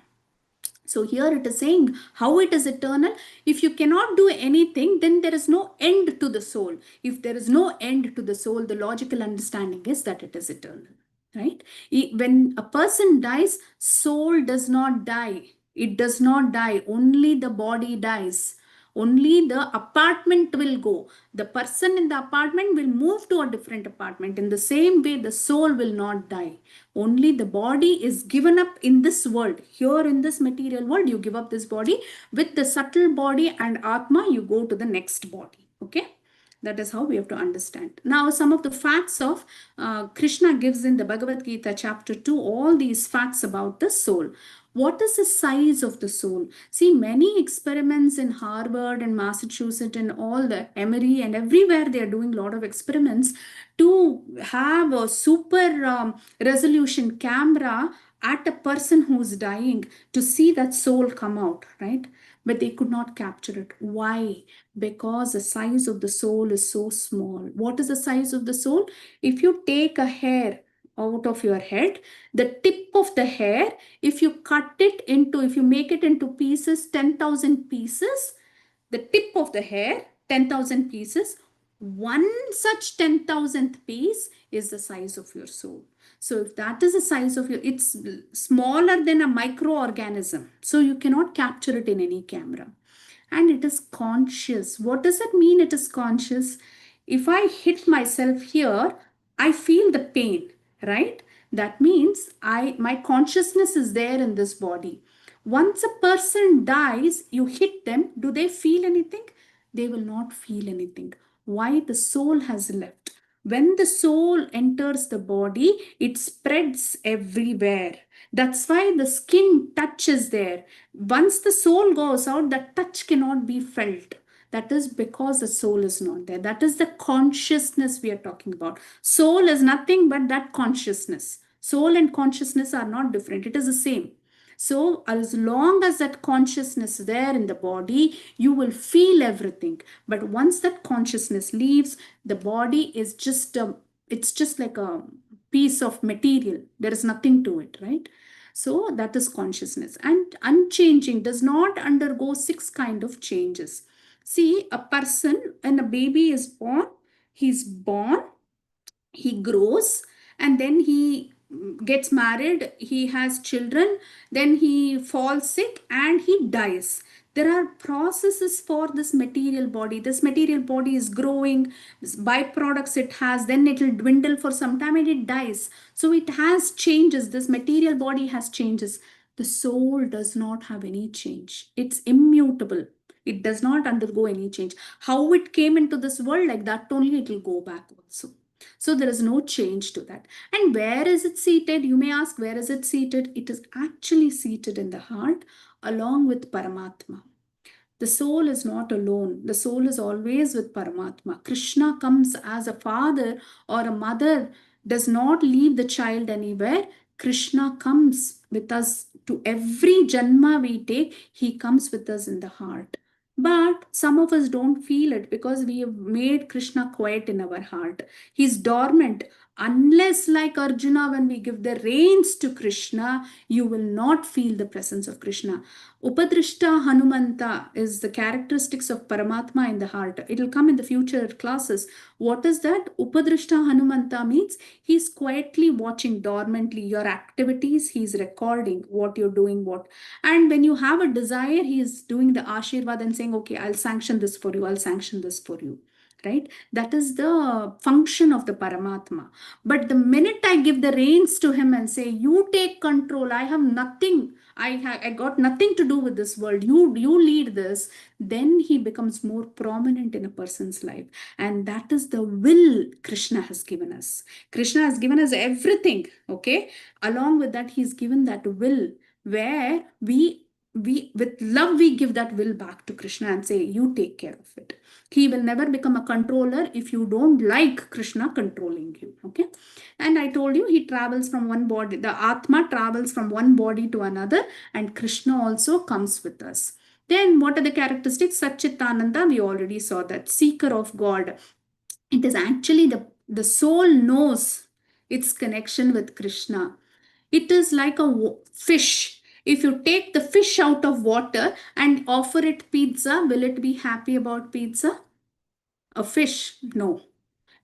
Speaker 1: So here it is saying how it is eternal. If you cannot do anything, then there is no end to the soul. If there is no end to the soul, the logical understanding is that it is eternal, right? When a person dies, soul does not die. It does not die. Only the body dies. Only the apartment will go. The person in the apartment will move to a different apartment. In the same way, the soul will not die. Only the body is given up in this world. Here in this material world, you give up this body. With the subtle body and Atma, you go to the next body. Okay? That is how we have to understand. Now, some of the facts of Krishna gives in the Bhagavad Gita, chapter 2, all these facts about the soul. What is the size of the soul? See, many experiments in Harvard and Massachusetts and all the Emory and everywhere, they are doing a lot of experiments to have a super resolution camera at a person who's dying to see that soul come out, right? But they could not capture it. Why? Because the size of the soul is so small. What is the size of the soul? If you take a hair out of your head, the tip of the hair, if you cut it into, if you make it into pieces, 10,000 pieces, the tip of the hair, 10,000 pieces, one such 10,000th piece is the size of your soul. So if that is the size of your, it's smaller than a microorganism. So you cannot capture it in any camera. And it is conscious. What does it mean it is conscious? If I hit myself here, I feel the pain, right? That means my consciousness is there in this body. Once a person dies, you hit them, do they feel anything? They will not feel anything. Why? The soul has left. When the soul enters the body, it spreads everywhere. That's why the skin touch is there. Once the soul goes out, that touch cannot be felt. That is because the soul is not there. That is the consciousness we are talking about. Soul is nothing but that consciousness. Soul and consciousness are not different. It is the same. So as long as that consciousness is there in the body, you will feel everything. But once that consciousness leaves, the body is just it's just like a piece of material. There is nothing to it, right? So that is consciousness. And unchanging, does not undergo 6 kind of changes. See, a person, when a baby is born, he's born, he grows, and then he gets married, he has children, then he falls sick and he dies. There are processes for this material body. This material body is growing, byproducts it has, then it will dwindle for some time and it dies. So it has changes. This material body has changes. The soul does not have any change. It's immutable. It does not undergo any change. How it came into this world, like that only it will go back also. So there is no change to that. And where is it seated? You may ask, where is it seated? It is actually seated in the heart along with Paramatma. The soul is not alone. The soul is always with Paramatma. Krishna comes as a father or a mother, does not leave the child anywhere. Krishna comes with us to every janma we take. He comes with us in the heart. But some of us don't feel it because we have made Krishna quiet in our heart. He's dormant. Unless, like Arjuna, when we give the reins to Krishna, you will not feel the presence of Krishna. Upadrishta Hanumanta is the characteristics of Paramatma in the heart. It will come in the future classes. What is that? Upadrishta Hanumanta means he's quietly watching dormantly your activities. He's recording what you're doing, what. And when you have a desire, he's doing the Ashirvad and saying, okay, I'll sanction this for you. I'll sanction this for you. Right? That is the function of the Paramatma. But the minute I give the reins to him and say, you take control, I have nothing, I got nothing to do with this world, you lead this, then he becomes more prominent in a person's life. And that is the will Krishna has given us. Krishna has given us everything, okay? Along with that, he's given that will where we with love, we give that will back to Krishna and say, you take care of it. He will never become a controller if you don't like Krishna controlling you. Okay. And I told you, he travels from one body, the Atma travels from one body to another, and Krishna also comes with us. Then what are the characteristics? Satchitananda, we already saw that. Seeker of God. It is actually the soul knows its connection with Krishna. It is like a fish. If you take the fish out of water and offer it pizza, will it be happy about pizza? A fish? No.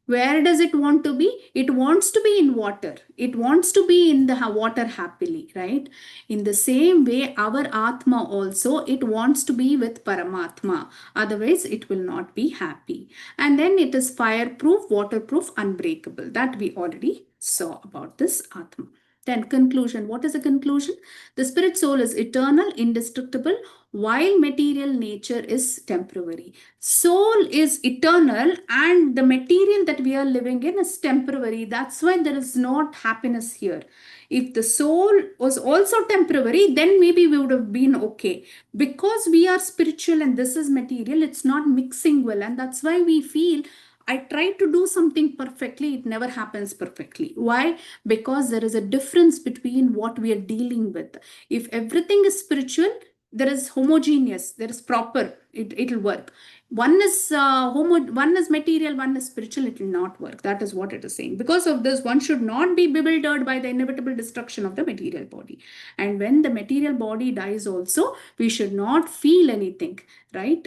Speaker 1: Where does it want to be? It wants to be in water. It wants to be in the water happily, right? In the same way, our Atma also, it wants to be with Paramatma. Otherwise, it will not be happy. And then it is fireproof, waterproof, unbreakable. That we already saw about this Atma. Then conclusion. What is the conclusion? The spirit soul is eternal, indestructible, while material nature is temporary. Soul is eternal and the material that we are living in is temporary. That's why there is not happiness here. If the soul was also temporary, then maybe we would have been okay. Because we are spiritual and this is material, it's not mixing well. And that's why we feel I try to do something perfectly, it never happens perfectly. Why? Because there is a difference between what we are dealing with. If everything is spiritual, there is homogeneous, there is proper, it'll work. One is material, one is spiritual, it will not work. That is what it is saying. Because of this, one should not be bewildered by the inevitable destruction of the material body. And when the material body dies also, we should not feel anything, right?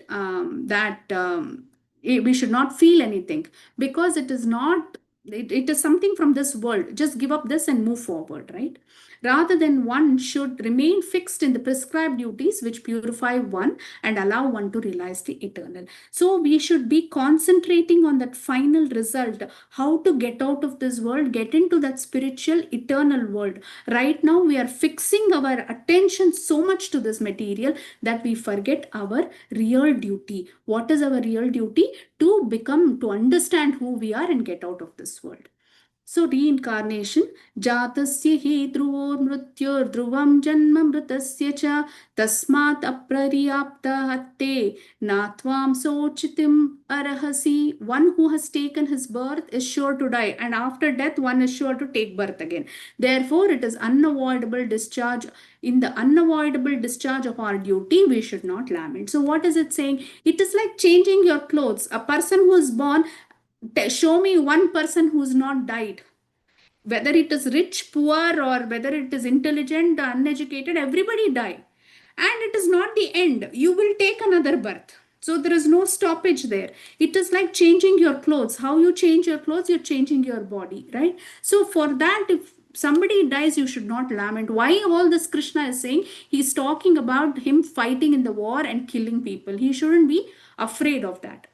Speaker 1: We should not feel anything, because it is not, it is something from this world. Just give up this and move forward, right? Rather than one should remain fixed in the prescribed duties which purify one and allow one to realize the eternal. So we should be concentrating on that final result, how to get out of this world, get into that spiritual eternal world. Right now we are fixing our attention so much to this material that we forget our real duty. What is our real duty? To understand who we are and get out of this world. So reincarnation, jatasya hi dhruvo mrityor dhruvam janma mritasya cha tasmat apraryapta hatte natvam sochitim arahasi. One who has taken his birth is sure to die, and after death one is sure to take birth again. Therefore, it is unavoidable discharge. In the unavoidable discharge of our duty, we should not lament. So what is it saying? It is like changing your clothes. A person who is born, show me one person who's not died. Whether it is rich, poor, or whether it is intelligent, uneducated, everybody die. And it is not the end. You will take another birth. So there is no stoppage there. It is like changing your clothes. How you change your clothes, you're changing your body, right? So for that, if somebody dies, you should not lament. Why all this Krishna is saying? He's talking about him fighting in the war and killing people. He shouldn't be afraid of that.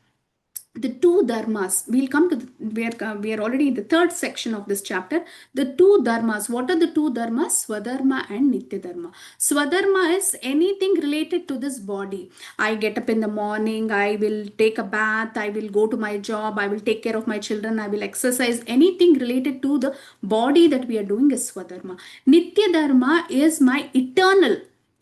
Speaker 1: The two dharmas, we'll come to we are already in the third section of this chapter. The two dharmas, what are the two dharmas? Swadharma and Nitya dharma. Swadharma is anything related to this body. I get up in the morning, I will take a bath, I will go to my job, I will take care of my children, I will exercise. Anything related to the body that we are doing is Swadharma. Nitya dharma is my eternal,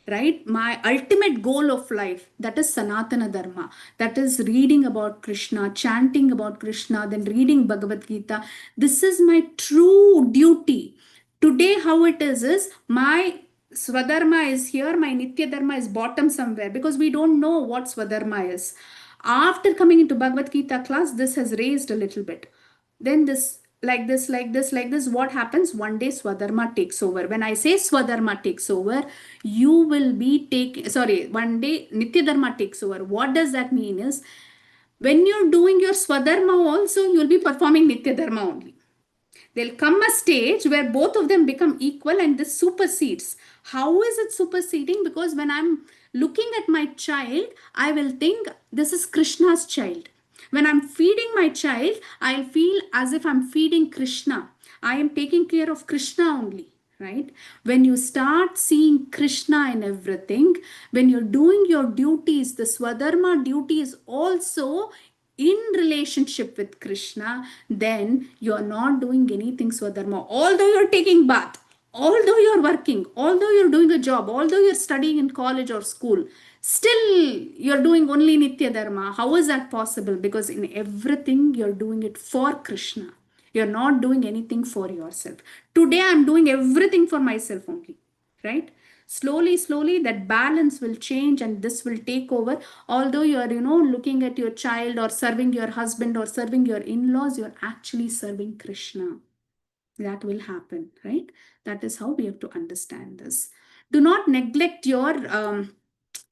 Speaker 1: right, my ultimate goal of life. That is Sanatana Dharma. That is reading about Krishna, chanting about Krishna, then reading Bhagavad Gita. This is my true duty. Today how it is my Swadharma is here, my Nitya Dharma is bottom somewhere, because we don't know what Swadharma is. After coming into Bhagavad Gita class, this has raised a little bit. Then this, like this, like this, like this, what happens? One day Swadharma takes over. When I say Swadharma takes over, you will be taking, sorry, one day Nitya Dharma takes over. What does that mean is, when you're doing your Swadharma also, you'll be performing Nitya Dharma only. There'll come a stage where both of them become equal and this supersedes. How is it superseding? Because when I'm looking at my child, I will think this is Krishna's child. When I'm feeding my child, I'll feel as if I'm feeding Krishna. I am taking care of Krishna only, right? When you start seeing Krishna in everything, when you're doing your duties, the Swadharma duties also in relationship with Krishna, then you're not doing anything Swadharma. Although you're taking bath, although you're working, although you're doing a job, although you're studying in college or school, still you're doing only Nitya Dharma. How is that possible? Because in everything you're doing it for Krishna. You're not doing anything for yourself. Today I'm doing everything for myself only, right? Slowly, slowly that balance will change and this will take over. Although you're, looking at your child or serving your husband or serving your in-laws, you're actually serving Krishna. That will happen, right? That is how we have to understand this. Do not neglect your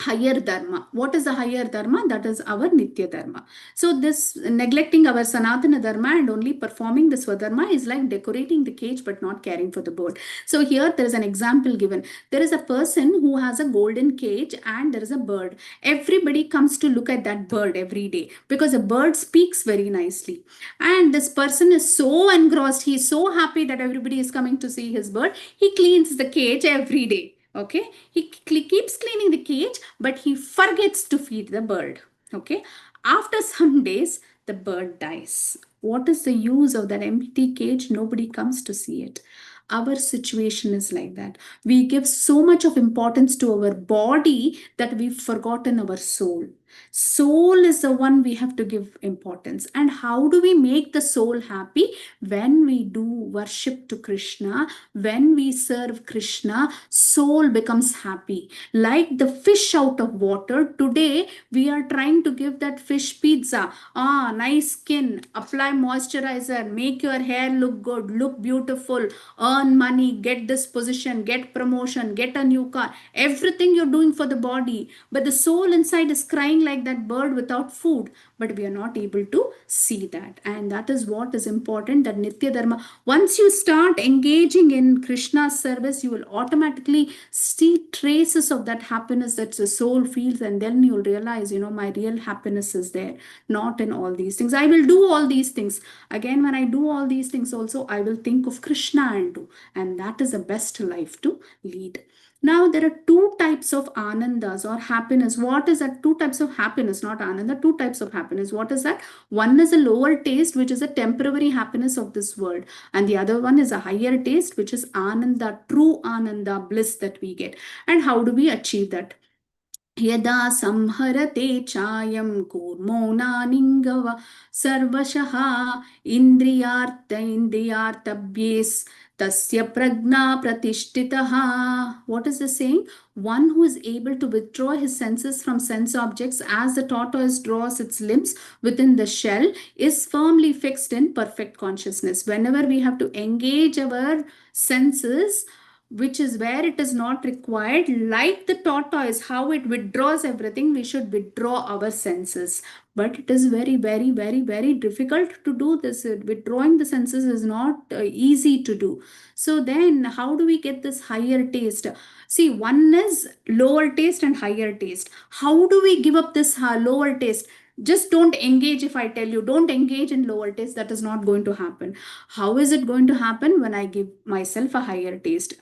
Speaker 1: higher dharma. What is the higher dharma? That is our Nitya dharma. So this neglecting our Sanatana dharma and only performing the Swadharma is like decorating the cage but not caring for the bird. So here there is an example given. There is a person who has a golden cage and there is a bird. Everybody comes to look at that bird every day because a bird speaks very nicely. And this person is so engrossed, he is so happy that everybody is coming to see his bird. He cleans the cage every day. Okay, he keeps cleaning the cage, but he forgets to feed the bird. Okay, after some days, the bird dies. What is the use of that empty cage? Nobody comes to see it. Our situation is like that. We give so much of importance to our body that we've forgotten our soul. Soul is the one we have to give importance. And how do we make the soul happy? When we do worship to Krishna, when we serve Krishna, soul becomes happy. Like the fish out of water, today we are trying to give that fish pizza. Nice skin, apply moisturizer, make your hair look good, look beautiful, earn money, get this position, get promotion, get a new car. Everything you're doing for the body, but the soul inside is crying like that bird without food, but we are not able to see that. And that is what is important, that Nitya Dharma. Once you start engaging in Krishna's service, you will automatically see traces of that happiness that the soul feels, and then you'll realize, my real happiness is there, not in all these things. I will do all these things. Again, when I do all these things also, I will think of Krishna and do. And that is the best life to lead. Now, there are two types of anandas or happiness. What is that? Two types of happiness, not ananda, two types of happiness. What is that? One is a lower taste, which is a temporary happiness of this world. And the other one is a higher taste, which is ananda, true ananda, bliss that we get. And how do we achieve that? यदा संहरते चायं कूर्मोऽनानिङ्गव सर्वशः इन्द्रियार्थेभ्यस् tasya pragna pratishthitah. What is this saying? One who is able to withdraw his senses from sense objects as the tortoise draws its limbs within the shell is firmly fixed in perfect consciousness. Whenever we have to engage our senses, which is where it is not required, like the tortoise, how it withdraws everything, we should withdraw our senses. But it is very, very, very, very difficult to do this. Withdrawing the senses is not easy to do. So then how do we get this higher taste? See, one is lower taste and higher taste. How do we give up this lower taste? Just don't engage. If I tell you don't engage in lower taste, that is not going to happen. How is it going to happen? When I give myself a higher taste.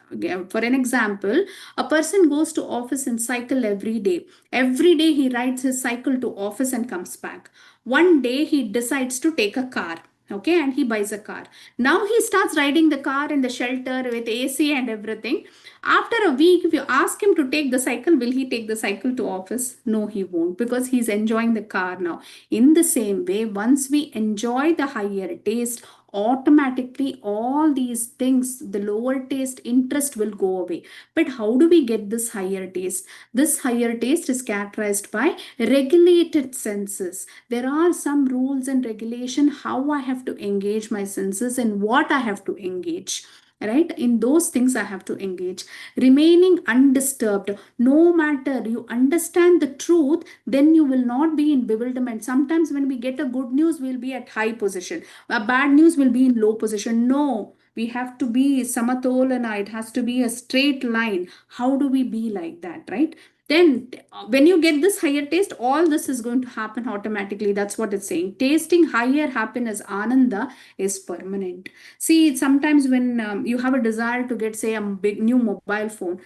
Speaker 1: For an example, a person goes to office and cycle every day. Every day he rides his cycle to office and comes back. One day he decides to take a car. Okay, and he buys a car. Now he starts riding the car in the shelter with AC and everything. After a week, if you ask him to take the cycle, will he take the cycle to office? No, he won't, because he's enjoying the car now. In the same way, once we enjoy the higher taste, automatically all these things, the lower taste interest will go away. But how do we get this higher taste? This higher taste is characterized by regulated senses. There are some rules and regulation how I have to engage my senses and what I have to engage. Right? In those things I have to engage. Remaining undisturbed, no matter you understand the truth, then you will not be in bewilderment. Sometimes when we get a good news, we'll be at high position. A bad news will be in low position. No, we have to be samatolana. It has to be a straight line. How do we be like that, right? Then when you get this higher taste, all this is going to happen automatically. That's what it's saying. Tasting higher happiness, ananda, is permanent. See, sometimes when you have a desire to get, say, a big new mobile phone,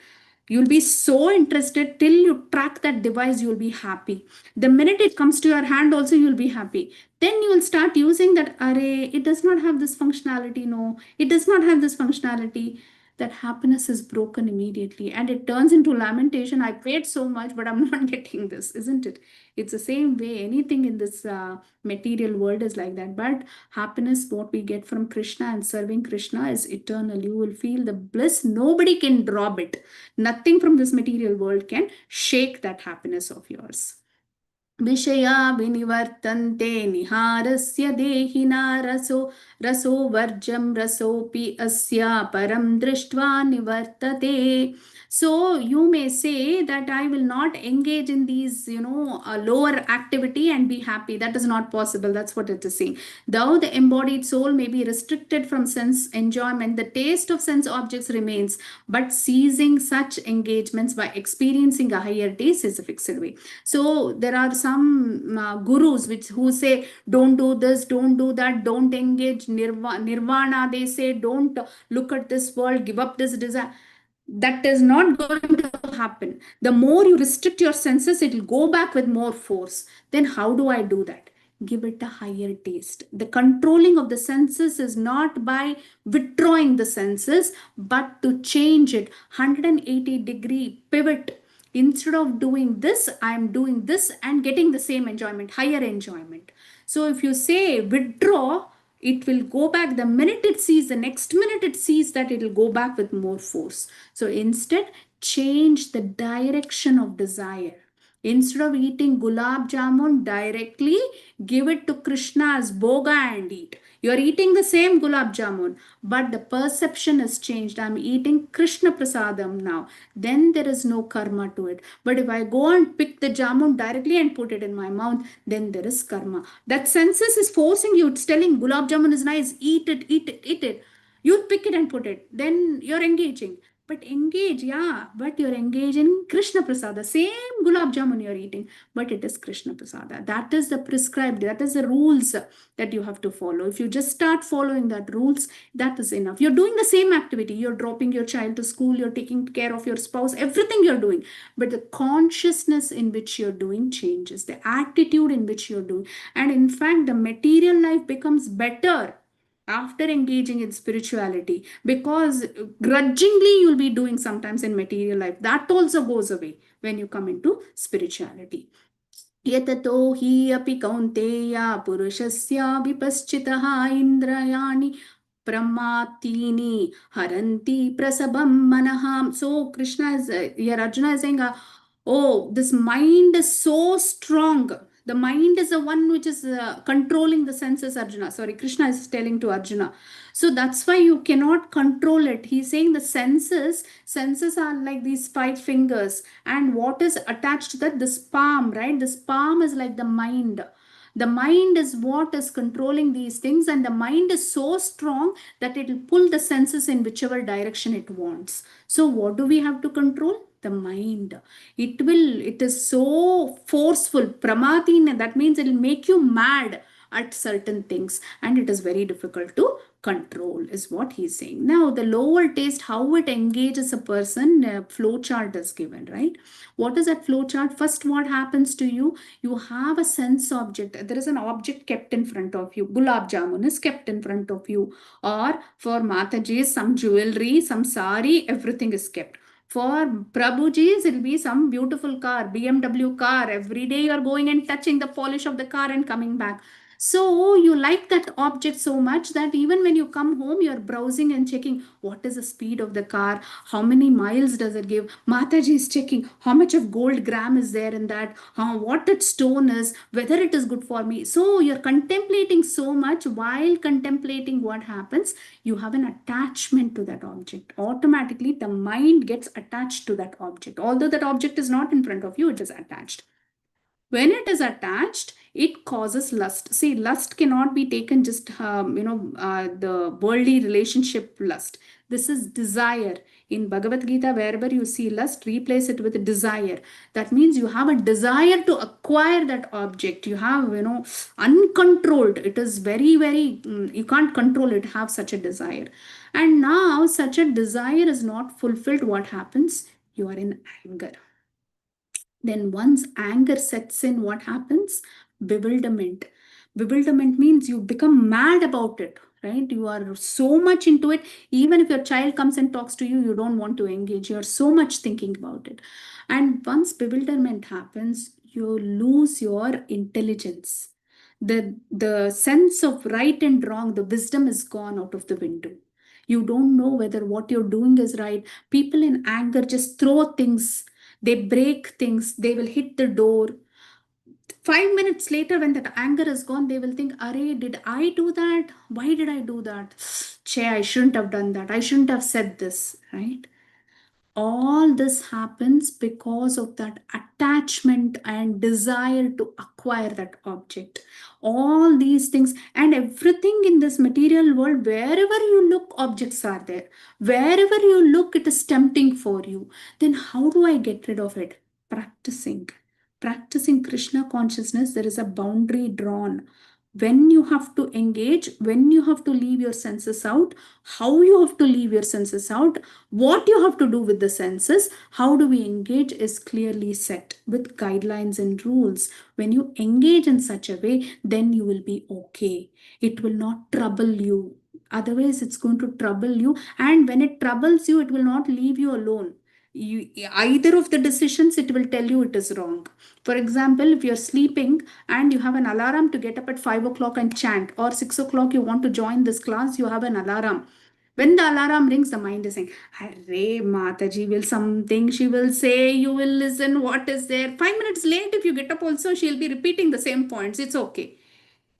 Speaker 1: you'll be so interested till you track that device, you'll be happy. The minute it comes to your hand also, you'll be happy. Then you will start using that, array, it does not have this functionality. No, it does not have this functionality. that happiness is broken immediately and it turns into lamentation. I paid so much, but I'm not getting this, isn't it? It's the same way. Anything in this material world is like that. But happiness, what we get from Krishna and serving Krishna, is eternal. You will feel the bliss. Nobody can drop it. Nothing from this material world can shake that happiness of yours. विषया विनिवर्तन्ते निहारस्य देहिना रसो रसो वर्जं रसोऽपि अस्या परं दृष्ट्वा निवर्तते. So you may say that I will not engage in these, lower activity and be happy. That is not possible. That's what it is saying. Though the embodied soul may be restricted from sense enjoyment, the taste of sense objects remains, but ceasing such engagements by experiencing a higher taste is a fixed way. So there are some gurus who say, don't do this, don't do that, don't engage nirvana. They say, don't look at this world, give up this desire. That is not going to happen. The more you restrict your senses, it will go back with more force. Then how do I do that? Give it a higher taste. The controlling of the senses is not by withdrawing the senses, but to change it 180-degree pivot. Instead of doing this, I am doing this and getting the same enjoyment, higher enjoyment. So if you say withdraw, it will go back. The minute it sees, the next minute it sees that it will go back with more force. So instead, change the direction of desire. Instead of eating gulab jamun directly, give it to Krishna as bhoga and eat. You're eating the same gulab jamun, but the perception has changed. I'm eating Krishna prasadam now. Then there is no karma to it. But if I go and pick the jamun directly and put it in my mouth, then there is karma. That senses is forcing you. It's telling gulab jamun is nice. Eat it, eat it, eat it. You pick it and put it. Then you're engaging. But engage, yeah, but you're engaged in Krishna Prasada. Same gulab jamun you're eating, but it is Krishna Prasada. That is the prescribed, that is the rules that you have to follow. If you just start following that rules, that is enough. You're doing the same activity. You're dropping your child to school, you're taking care of your spouse, everything you're doing. But the consciousness in which you're doing changes, the attitude in which you're doing. And in fact, the material life becomes better after engaging in spirituality, because grudgingly you'll be doing sometimes in material life. That also goes away when you come into spirituality. यततो हि अपि कौन्तेय पुरुषस्य विपश्चितः इन्द्रियाणि pramathini haranti prasabam manaham. So Krishna is here, Arjuna is saying, oh, this mind is so strong. The mind is the one which is controlling the senses, Arjuna. Sorry, Krishna is telling to Arjuna. So that's why you cannot control it. He's saying the senses are like these 5 fingers. And what is attached to that? This palm, right? This palm is like the mind. The mind is what is controlling these things, and the mind is so strong that it will pull the senses in whichever direction it wants. So what do we have to control? The mind. It is so forceful. Pramatin, that means it will make you mad at certain things, and it is very difficult to control, is what he's saying. Now, the lower taste, how it engages a person, flow chart is given, right? What is that flow chart? First, what happens to you? You have a sense object. There is an object kept in front of you. Gulab jamun is kept in front of you. Or for Mathaji, some jewelry, some sari, everything is kept. For Prabhuji's, it'll be some beautiful car, BMW car. Every day you're going and touching the polish of the car and coming back. So you like that object so much that even when you come home, you're browsing and checking what is the speed of the car, how many miles does it give. Mataji is checking how much of gold gram is there in that, what that stone is, whether it is good for me. So you're contemplating so much. While contemplating, what happens? You have an attachment to that object. Automatically, the mind gets attached to that object. Although that object is not in front of you, it is attached. When it is attached, it causes lust. See, lust cannot be taken just, the worldly relationship lust. This is desire. In Bhagavad Gita, wherever you see lust, replace it with desire. That means you have a desire to acquire that object. You have, uncontrolled. It is very, very, you can't control it, have such a desire. And now such a desire is not fulfilled. What happens? You are in anger. Then once anger sets in, what happens? Bewilderment. Bewilderment means you become mad about it, right? You are so much into it. Even if your child comes and talks to you, you don't want to engage. You're so much thinking about it. And once bewilderment happens, you lose your intelligence. The sense of right and wrong, the wisdom is gone out of the window. You don't know whether what you're doing is right. People in anger just throw things, they break things, they will hit the door. 5 minutes later, when that anger is gone, they will think, Array, did I do that? Why did I do that? Che, I shouldn't have done that. I shouldn't have said this, right? All this happens because of that attachment and desire to acquire that object. All these things and everything in this material world, wherever you look, objects are there. Wherever you look, it is tempting for you. Then how do I get rid of it? Practicing. Practicing Krishna consciousness, there is a boundary drawn. When you have to engage, when you have to leave your senses out, how you have to leave your senses out, what you have to do with the senses, how do we engage is clearly set with guidelines and rules. When you engage in such a way, then you will be okay. It will not trouble you. Otherwise, it's going to trouble you. And when it troubles you, it will not leave you alone. Either of the decisions, it will tell you it is wrong. For example, if you're sleeping and you have an alarm to get up at 5 o'clock and chant, or 6 o'clock you want to join this class, you have an alarm. When the alarm rings, the mind is saying, Hare Mathaji will something, she will say, you will listen, what is there. 5 minutes late, if you get up also, she'll be repeating the same points. It's okay.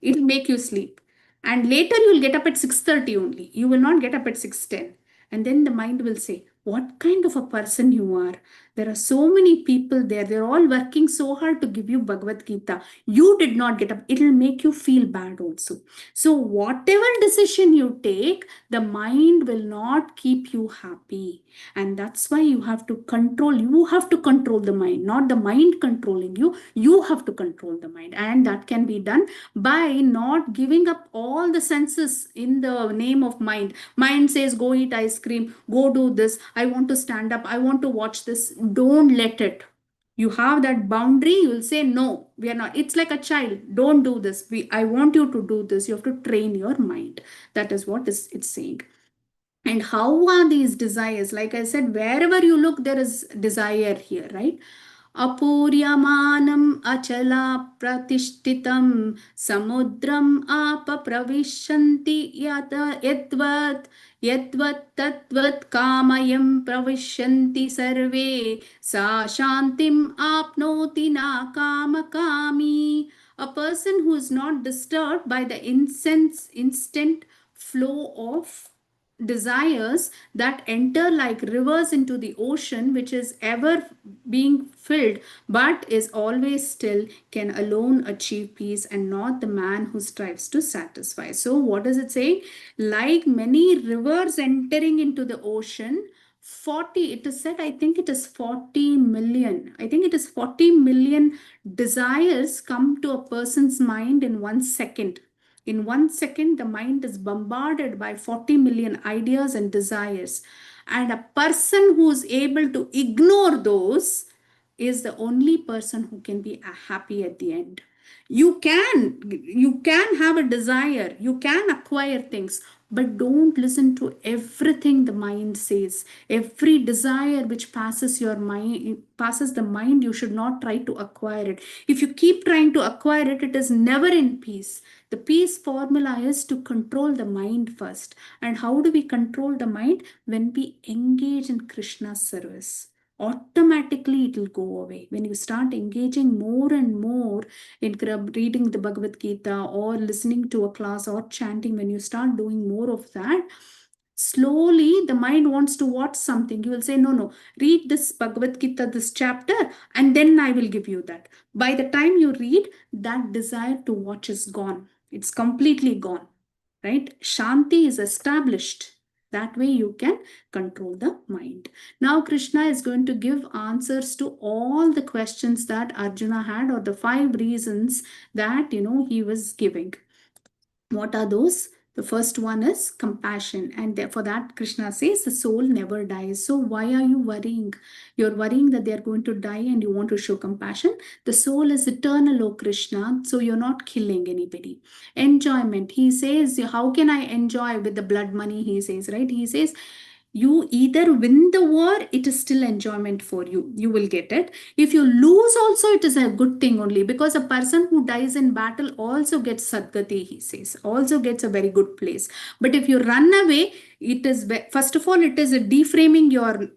Speaker 1: It'll make you sleep. And later you'll get up at 6:30 only. You will not get up at 6:10. And then the mind will say, what kind of a person you are. There are so many people there. They're all working so hard to give you Bhagavad Gita. You did not get up. It'll make you feel bad also. So whatever decision you take, the mind will not keep you happy. And that's why you have to control. You have to control the mind, not the mind controlling you. You have to control the mind. And that can be done by not giving up all the senses in the name of mind. Mind says, go eat ice cream, go do this, I want to stand up, I want to watch this. Don't let it. You have that boundary, you will say, no, we are not. It's like a child. Don't do this. I want you to do this. You have to train your mind. That is what it's saying. And how are these desires? Like I said, wherever you look, there is desire here, right? अपूर्यमानम् अचला प्रतिष्ठितं समुद्रम् आप प्रविशन्ति यद्वत् यद्वत् तद्वत् कामयं प्रविशन्ति सर्वे सा शान्तिम् आपनोति न कामकामी. A person who is not disturbed by the instant flow of desires that enter like rivers into the ocean, which is ever being filled but is always still, can alone achieve peace, and not the man who strives to satisfy. So what does it say? Like many rivers entering into the ocean, 40, it is said, I think it is 40 million, I think it is 40 million desires come to a person's mind in 1 second. In 1 second, the mind is bombarded by 40 million ideas and desires. And a person who is able to ignore those is the only person who can be happy at the end. You can have a desire, you can acquire things, but don't listen to everything the mind says. Every desire which passes your mind, passes the mind, you should not try to acquire it. If you keep trying to acquire it, it is never in peace. The peace formula is to control the mind first. And how do we control the mind? When we engage in Krishna's service, automatically it will go away. When you start engaging more and more in reading the Bhagavad Gita or listening to a class or chanting, when you start doing more of that, slowly the mind wants to watch something. You will say, no, read this Bhagavad Gita, this chapter, and then I will give you that. By the time you read, that desire to watch is gone. It's completely gone, right? Shanti is established. That way you can control the mind. Now Krishna is going to give answers to all the questions that Arjuna had, or the 5 reasons that, he was giving. What are those? The first one is compassion, and for that, Krishna says the soul never dies. So, why are you worrying? You're worrying that they are going to die and you want to show compassion. The soul is eternal, O Krishna, so you're not killing anybody. Enjoyment, he says, how can I enjoy with the blood money? He says, right? He says, you either win the war, it is still enjoyment for you. You will get it. If you lose, also, it is a good thing only, because a person who dies in battle also gets Sadgati, he says, also gets a very good place. But if you run away, it is, first of all, it is a deframing your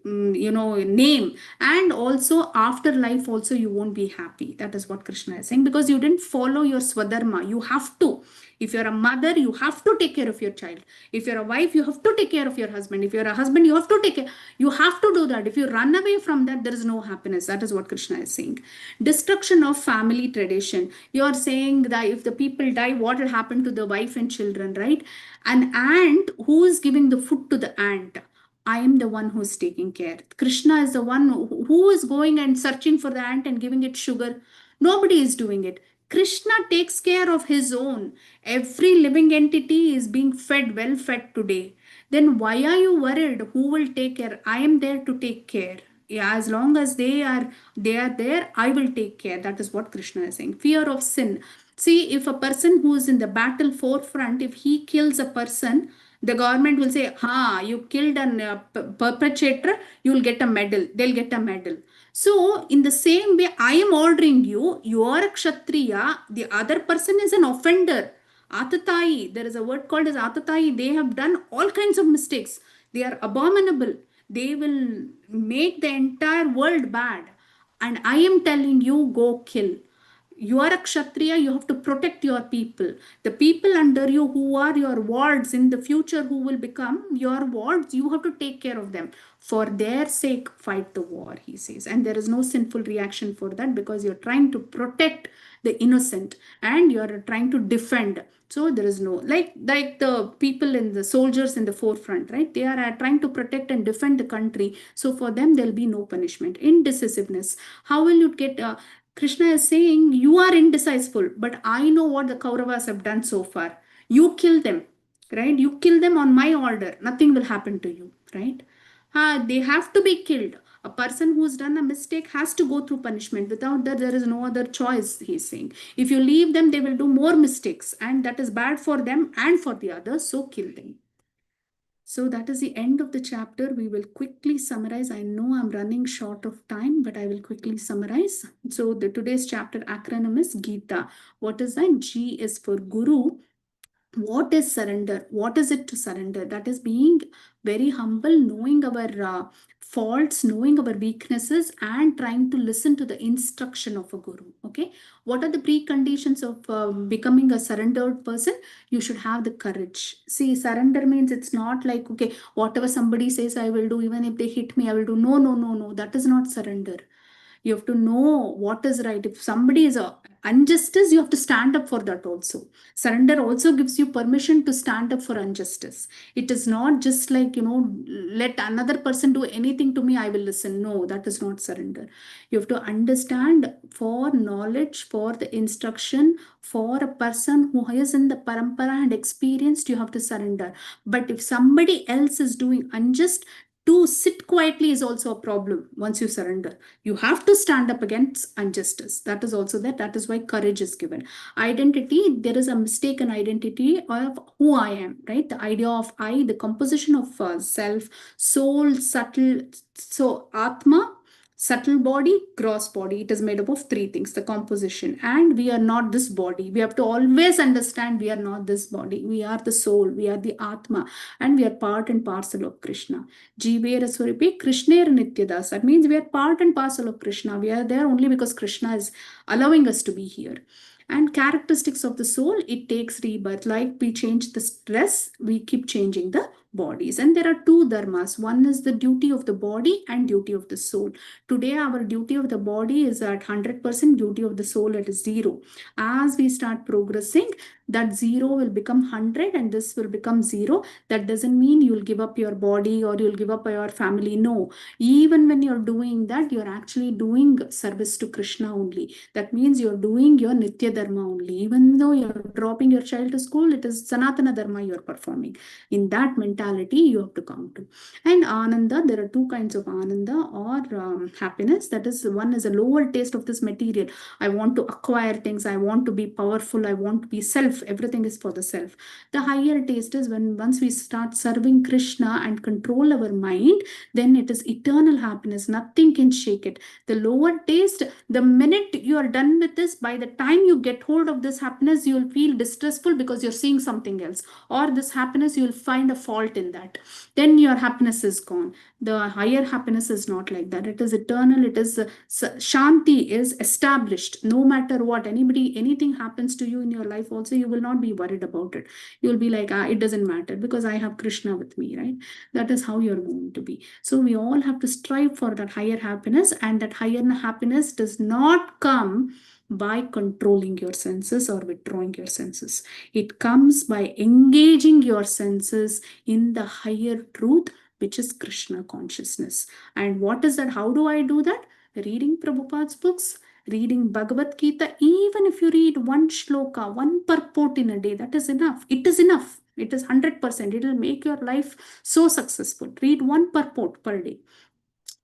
Speaker 1: name, and also after life also you won't be happy. That is what Krishna is saying, because you didn't follow your Swadharma. You have to. If you're a mother, you have to take care of your child. If you're a wife, you have to take care of your husband. If you're a husband, you have to take care. You have to do that. If you run away from that, there is no happiness. That is what Krishna is saying. Destruction of family tradition. You're saying that if the people die, what will happen to the wife and children, right? An ant, who is giving the food to the ant? I am the one who is taking care. Krishna is the one who is going and searching for the ant and giving it sugar. Nobody is doing it. Krishna takes care of his own. Every living entity is being fed, well fed today. Then why are you worried? Who will take care? I am there to take care. Yeah, as long as they are there, I will take care. That is what Krishna is saying. Fear of sin. See, if a person who is in the battle forefront, if he kills a person, the government will say, ha, you killed a perpetrator, you will get a medal. They'll get a medal. So, in the same way, I am ordering you, you are a Kshatriya, the other person is an offender. Atatayi, there is a word called as Atatayi. They have done all kinds of mistakes. They are abominable. They will make the entire world bad. And I am telling you, go kill. You are a Kshatriya, you have to protect your people. The people under you who are your wards in the future, who will become your wards, you have to take care of them. For their sake, fight the war, he says. And there is no sinful reaction for that, because you're trying to protect the innocent and you're trying to defend. So there is no, like the people in the soldiers in the forefront, right? They are trying to protect and defend the country. So for them, there'll be no punishment. Indecisiveness. How will you get Krishna is saying, you are indecisive, but I know what the Kauravas have done so far. You kill them, right? You kill them on my order. Nothing will happen to you, right? They have to be killed. A person who's done a mistake has to go through punishment. Without that, there is no other choice, he's saying. If you leave them, they will do more mistakes, and that is bad for them and for the others, so kill them. So that is the end of the chapter. We will quickly summarize. I know I'm running short of time, but I will quickly summarize. So the today's chapter acronym is Gita. What is that? G is for Guru. What is surrender? What is it to surrender? That is being very humble, knowing our faults, knowing our weaknesses, and trying to listen to the instruction of a guru. Okay, what are the preconditions of becoming a surrendered person? You should have the courage. See, surrender means it's not like, okay, whatever somebody says I will do, even if they hit me, I will do. No, no, no, no. That is not surrender. You have to know what is right. If somebody is a injustice, you have to stand up for that also. Surrender also gives you permission to stand up for injustice. It is not just like, let another person do anything to me, I will listen. No, that is not surrender. You have to understand, for knowledge, for the instruction, for a person who is in the parampara and experienced, you have to surrender. But if somebody else is doing unjust, to sit quietly is also a problem. Once you surrender, you have to stand up against injustice. That is also there. That is why courage is given. Identity, there is a mistaken identity of who I am, right? The idea of I, the composition of self, soul, subtle, so Atma, subtle body, gross body. It is made up of three things, the composition. And we are not this body. We have to always understand we are not this body. We are the soul, we are the Atma, and we are part and parcel of Krishna. Jivera Swaripi, Krishner Nityadas. That means we are part and parcel of Krishna. We are there only because Krishna is allowing us to be here. And characteristics of the soul, it takes rebirth. Like we change the dress, we keep changing the bodies. And there are two dharmas. One is the duty of the body and duty of the soul. Today, our duty of the body is at 100%, duty of the soul it is 0. As we start progressing, that 0 will become 100 and this will become 0. That doesn't mean you'll give up your body or you'll give up your family. No, even when you're doing that, you're actually doing service to Krishna only. That means you're doing your Nitya Dharma only. Even though you're dropping your child to school, it is Sanatana Dharma you're performing. In that mentality, you have to come to. And Ananda, there are two kinds of Ananda or happiness. That is, one is a lower taste of this material. I want to acquire things. I want to be powerful. I want to be self. Everything is for the self. The higher taste is when once we start serving Krishna and control our mind, then it is eternal happiness. Nothing can shake it. The lower taste, the minute you are done with this, by the time you get hold of this happiness, you will feel distressful because you're seeing something else. Or this happiness, you will find a fault in that. Then your happiness is gone. The higher happiness is not like that. It is eternal. It is Shanti is established. No matter what, anything happens to you in your life also, you will not be worried about it. You will be like, it doesn't matter because I have Krishna with me, right? That is how you're going to be. So we all have to strive for that higher happiness, and that higher happiness does not come by controlling your senses or withdrawing your senses. It comes by engaging your senses in the higher truth, which is Krishna consciousness. And what is that? How do I do that? Reading Prabhupada's books, reading Bhagavad Gita. Even if you read one shloka, one purport in a day, that is enough. It is enough. It is 100%. It will make your life so successful. Read one purport per day.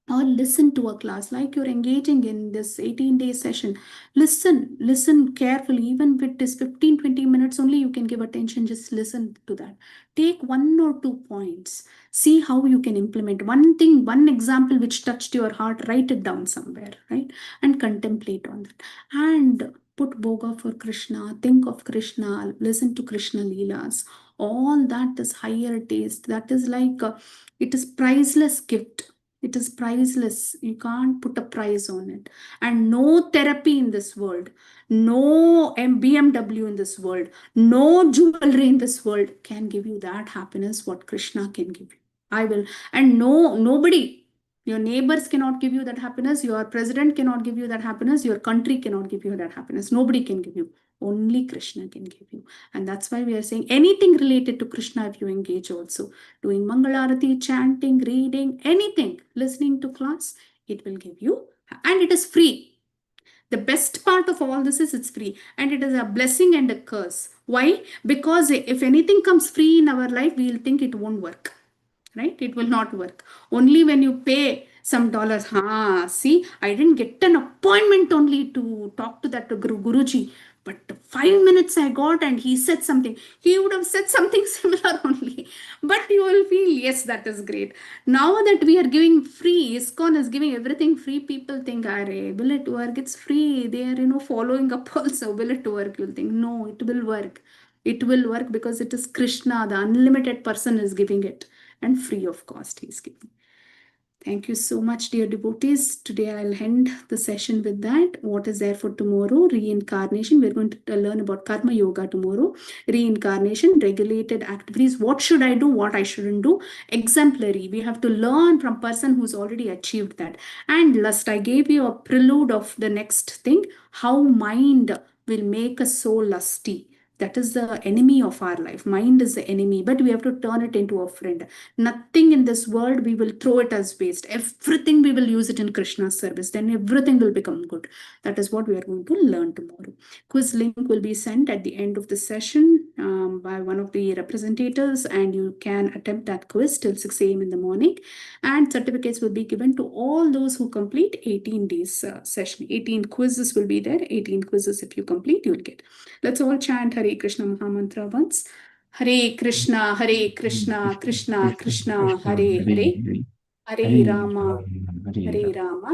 Speaker 1: Or listen to a class like you're engaging in this 18-day session. Listen carefully. Even if it is 15-20 minutes only, you can give attention. Just listen to that. Take 1 or 2 points. See how you can implement one thing, one example which touched your heart. Write it down somewhere, right? And contemplate on that. And put Bhoga for Krishna. Think of Krishna. Listen to Krishna Leelas. All that is higher taste. That is like, it is priceless gift. It is priceless. You can't put a price on it. And no therapy in this world, no BMW in this world, no jewelry in this world can give you that happiness what Krishna can give you. And nobody, your neighbors cannot give you that happiness. Your president cannot give you that happiness. Your country cannot give you that happiness. Nobody can give you. Only Krishna can give you. And that's why we are saying anything related to Krishna, if you engage also, doing Mangalarati, chanting, reading, anything, listening to class, it will give you. And it is free. The best part of all this is it's free. And it is a blessing and a curse. Why? Because if anything comes free in our life, we will think it won't work. Right? It will not work. Only when you pay some dollars, see, I didn't get an appointment only to talk to that Guruji, but 5 minutes I got and he said something. He would have said something similar only. But you will feel, yes, that is great. Now that we are giving free, ISKCON is giving everything free, people think, will it work? It's free. They are, following up also. Will it work? You'll think, no, it will work. It will work because it is Krishna, the unlimited person is giving it. And free of cost he is giving. Thank you so much, dear devotees. Today I'll end the session with that. What is there for tomorrow? Reincarnation. We're going to learn about Karma Yoga tomorrow. Reincarnation, regulated activities. What should I do? What I shouldn't do? Exemplary. We have to learn from person who's already achieved that. And lust. I gave you a prelude of the next thing. How mind will make us so lusty. That is the enemy of our life. Mind is the enemy, but we have to turn it into a friend. Nothing in this world we will throw it as waste. Everything we will use it in Krishna's service. Then everything will become good. That is what we are going to learn tomorrow. Quiz link will be sent at the end of the session by one of the representatives, and you can attempt that quiz till 6 a.m. in the morning. And certificates will be given to all those who complete 18 days session. 18 quizzes will be there. 18 quizzes if you complete, you'll get. Let's all chant Hare Krishna Mahamantra once. Hare Krishna, Krishna Krishna, Hare Hare, Hare Rama,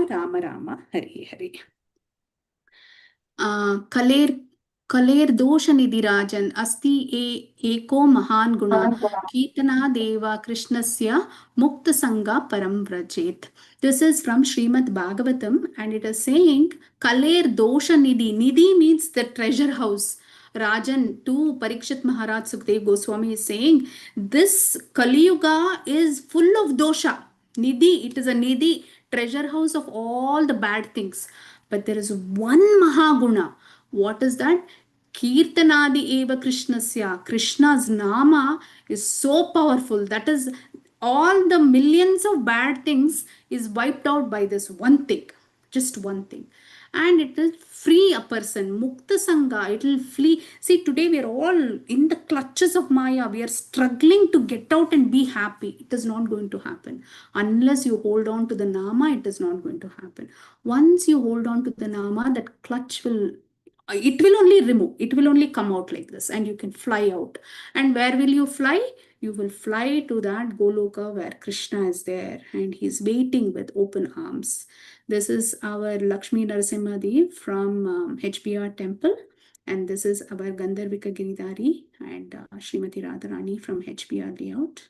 Speaker 1: Rama Rama, Hare Hare. Kaler dosha nidhi rajan asti eko mahan guna Kirtana deva krishnasya mukta sangha param vrajet. This is from Srimad Bhagavatam, and it is saying Kaler dosha nidhi. Nidhi means the treasure house. Rajan, to Parikshit Maharaj, Sukhdev Goswami is saying, this Kali Yuga is full of dosha. Nidhi, it is a Nidhi, treasure house of all the bad things. But there is one Mahaguna. What is that? Kirtanadi eva Krishnasya. Krishna's Nama is so powerful. That is, all the millions of bad things is wiped out by this one thing. Just one thing. And it will free a person. Mukta Sangha, it will flee. See, today we are all in the clutches of Maya. We are struggling to get out and be happy. It is not going to happen. Unless you hold on to the Nama, it is not going to happen. Once you hold on to the Nama, that clutch will, it will only remove, it will only come out like this, and you can fly out. And where will you fly? You will fly to that Goloka where Krishna is there and he's waiting with open arms. This is our Lakshmi Narasimha from HBR temple, and this is our Gandharvika Giridhari and Srimati Radharani from HBR layout,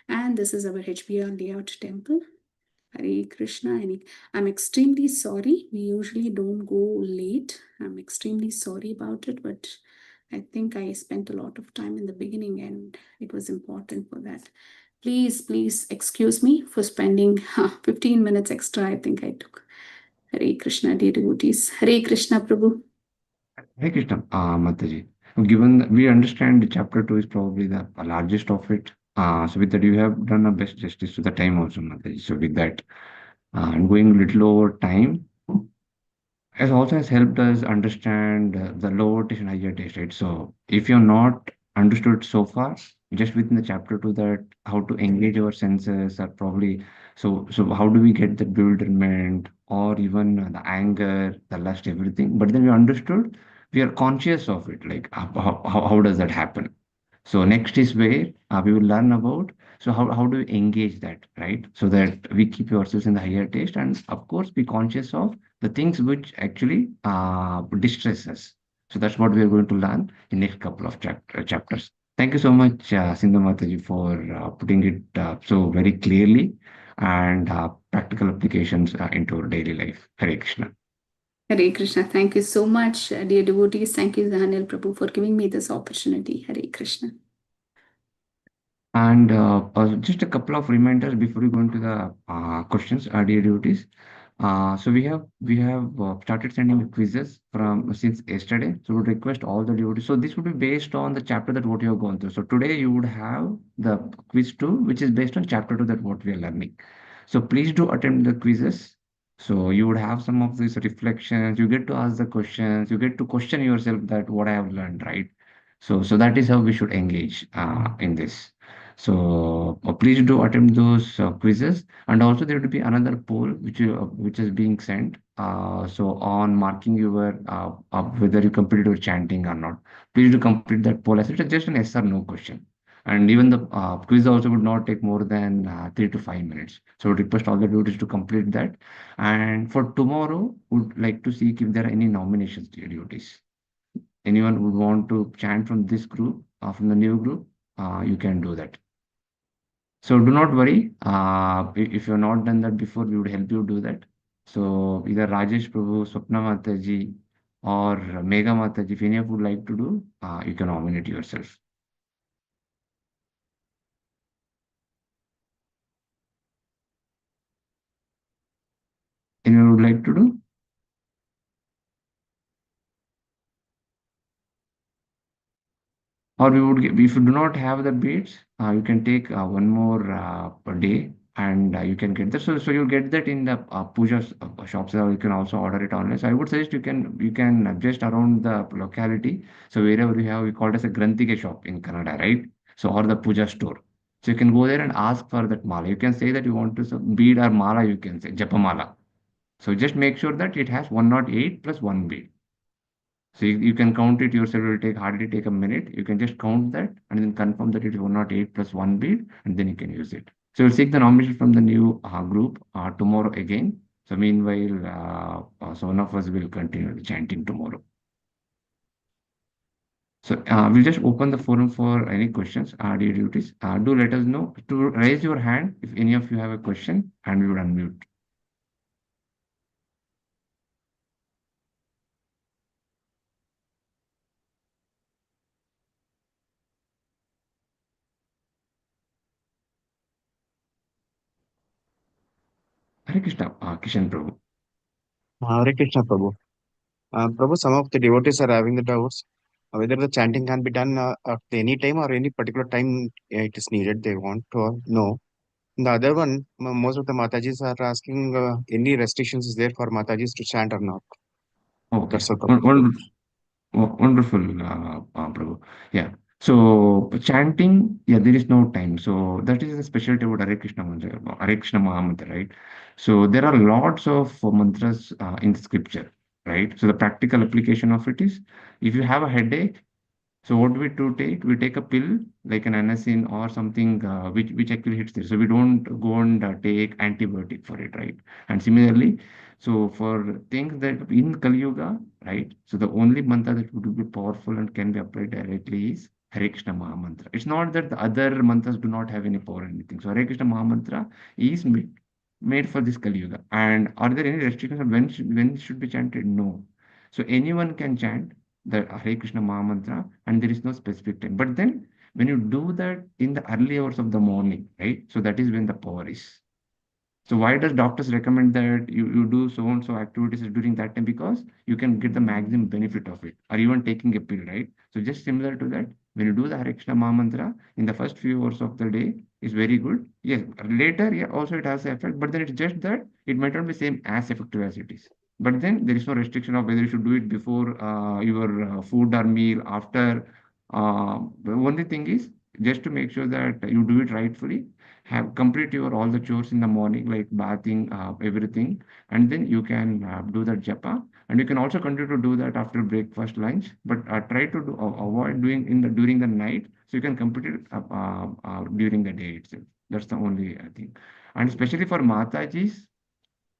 Speaker 1: and this is our HBR layout temple. Hare Krishna. I'm extremely sorry. We usually don't go late. I'm extremely sorry about it, but I think I spent a lot of time in the beginning and it was important for that. Please excuse me for spending 15 minutes extra. I think I took. Hare Krishna, dear devotees. Hare Krishna, Prabhu.
Speaker 2: Hare Krishna, Mathaji. Given that we understand the chapter 2 is probably the largest of it, so with that you have done a best justice to the time also, Mathaji. So with that, and going a little over time, has also has helped us understand the lower taste and higher taste, right? So if you're not understood so far, just within the chapter 2 that how to engage our senses are probably so how do we get the bewilderment or even the anger, the lust, everything. But then we understood, we are conscious of it, like how does that happen? So next is where we will learn about so how do we engage that, right? So that we keep ourselves in the higher taste and of course be conscious of the things which actually distress us. So that's what we are going to learn in next couple of chapters. Thank you so much, Sindhu Mataji, for putting it so very clearly and practical applications into our daily life. Hare Krishna.
Speaker 1: Hare Krishna. Thank you so much, dear devotees. Thank you, Dhanil Prabhu, for giving me this opportunity. Hare Krishna.
Speaker 2: And just a couple of reminders before we go into the questions, dear devotees. So we have started sending quizzes from since yesterday. So we would request all the devotees. So this would be based on the chapter that what you have gone through. So today you would have the quiz 2, which is based on chapter 2 that what we are learning. So please do attempt the quizzes. So you would have some of these reflections. You get to ask the questions. You get to question yourself that what I have learned, right? So that is how we should engage in this. So please do attempt those quizzes, and also there will be another poll which is being sent. So on marking your whether you completed your chanting or not. Please do complete that poll as it is just an yes or no question. And even the quiz also would not take more than 3 to 5 minutes. So I request all the devotees to complete that. And for tomorrow, would like to see if there are any nominations, dear devotees. Anyone would want to chant from this group, from the new group, you can do that. So do not worry. If you've not done that before, we would help you do that. So either Rajesh Prabhu, Swapna Mataji, or Mega Mataji, if any of you would like to do, you can nominate yourself. Anyone would like to do? Or we would get, if you do not have the beads, you can take one more per day and you can get that. So you'll get that in the puja shops, or you can also order it online. So I would suggest you can just around the locality. So wherever we have, we call it as a Granthike shop in Canada, right? So or the puja store. So you can go there and ask for that mala. You can say that you want to some bead or mala, you can say japa mala. So just make sure that it has 108 plus one bead. So you can count it yourself. It will take hardly take a minute. You can just count that and then confirm that it is 108 plus one bead, and then you can use it. So we'll seek the nomination from the new group tomorrow again. So meanwhile, so one of us will continue the chanting tomorrow. So we'll just open the forum for any questions, dear duties. Do let us know to raise your hand if any of you have a question, and we will unmute. Hare Krishna, Kishan Prabhu.
Speaker 3: Hare Krishna, Prabhu. Prabhu, some of the devotees are having the doubts whether the chanting can be done at any time or any particular time it is needed. They want to know. The other one, most of the Matajis are asking any restrictions is there for Matajis to chant or not.
Speaker 2: Okay.
Speaker 3: That's all, Prabhu.
Speaker 2: Wonderful, Prabhu. Yeah. So chanting, yeah, there is no time. So that is the specialty about Hare Krishna mantra, Hare Krishna Mahamantra, right? So there are lots of mantras in the scripture, right? So the practical application of it is, if you have a headache, so what we do take? We take a pill like an anasin or something which actually hits there. So we don't go and take antibiotic for it, right? And similarly, so for things that in Kali Yuga, right? So the only mantra that would be powerful and can be applied directly is Hare Krishna Maha Mantra. It's not that the other mantras do not have any power or anything. So Hare Krishna Maha Mantra is made for this Kali Yuga. And are there any restrictions on when it should be chanted? No. So anyone can chant the Hare Krishna Maha Mantra, and there is no specific time. But then when you do that in the early hours of the morning, right? So that is when the power is. So why does doctors recommend that you do so and so activities during that time? Because you can get the maximum benefit of it, or even taking a pill, right? So just similar to that, when you do the Hare Krishna Maha Mantra in the first few hours of the day is very good. Yes, later, yeah, also it has an effect, but then it's just that it might not be same as effective as it is. But then there is no restriction of whether you should do it before your food or meal, after. The only thing is just to make sure that you do it rightfully, have complete your all the chores in the morning like bathing, everything, and then you can do that japa, and you can also continue to do that after breakfast, lunch, but try to avoid doing in the during the night, so you can complete it during the day itself. That's the only thing. And especially for Matajis,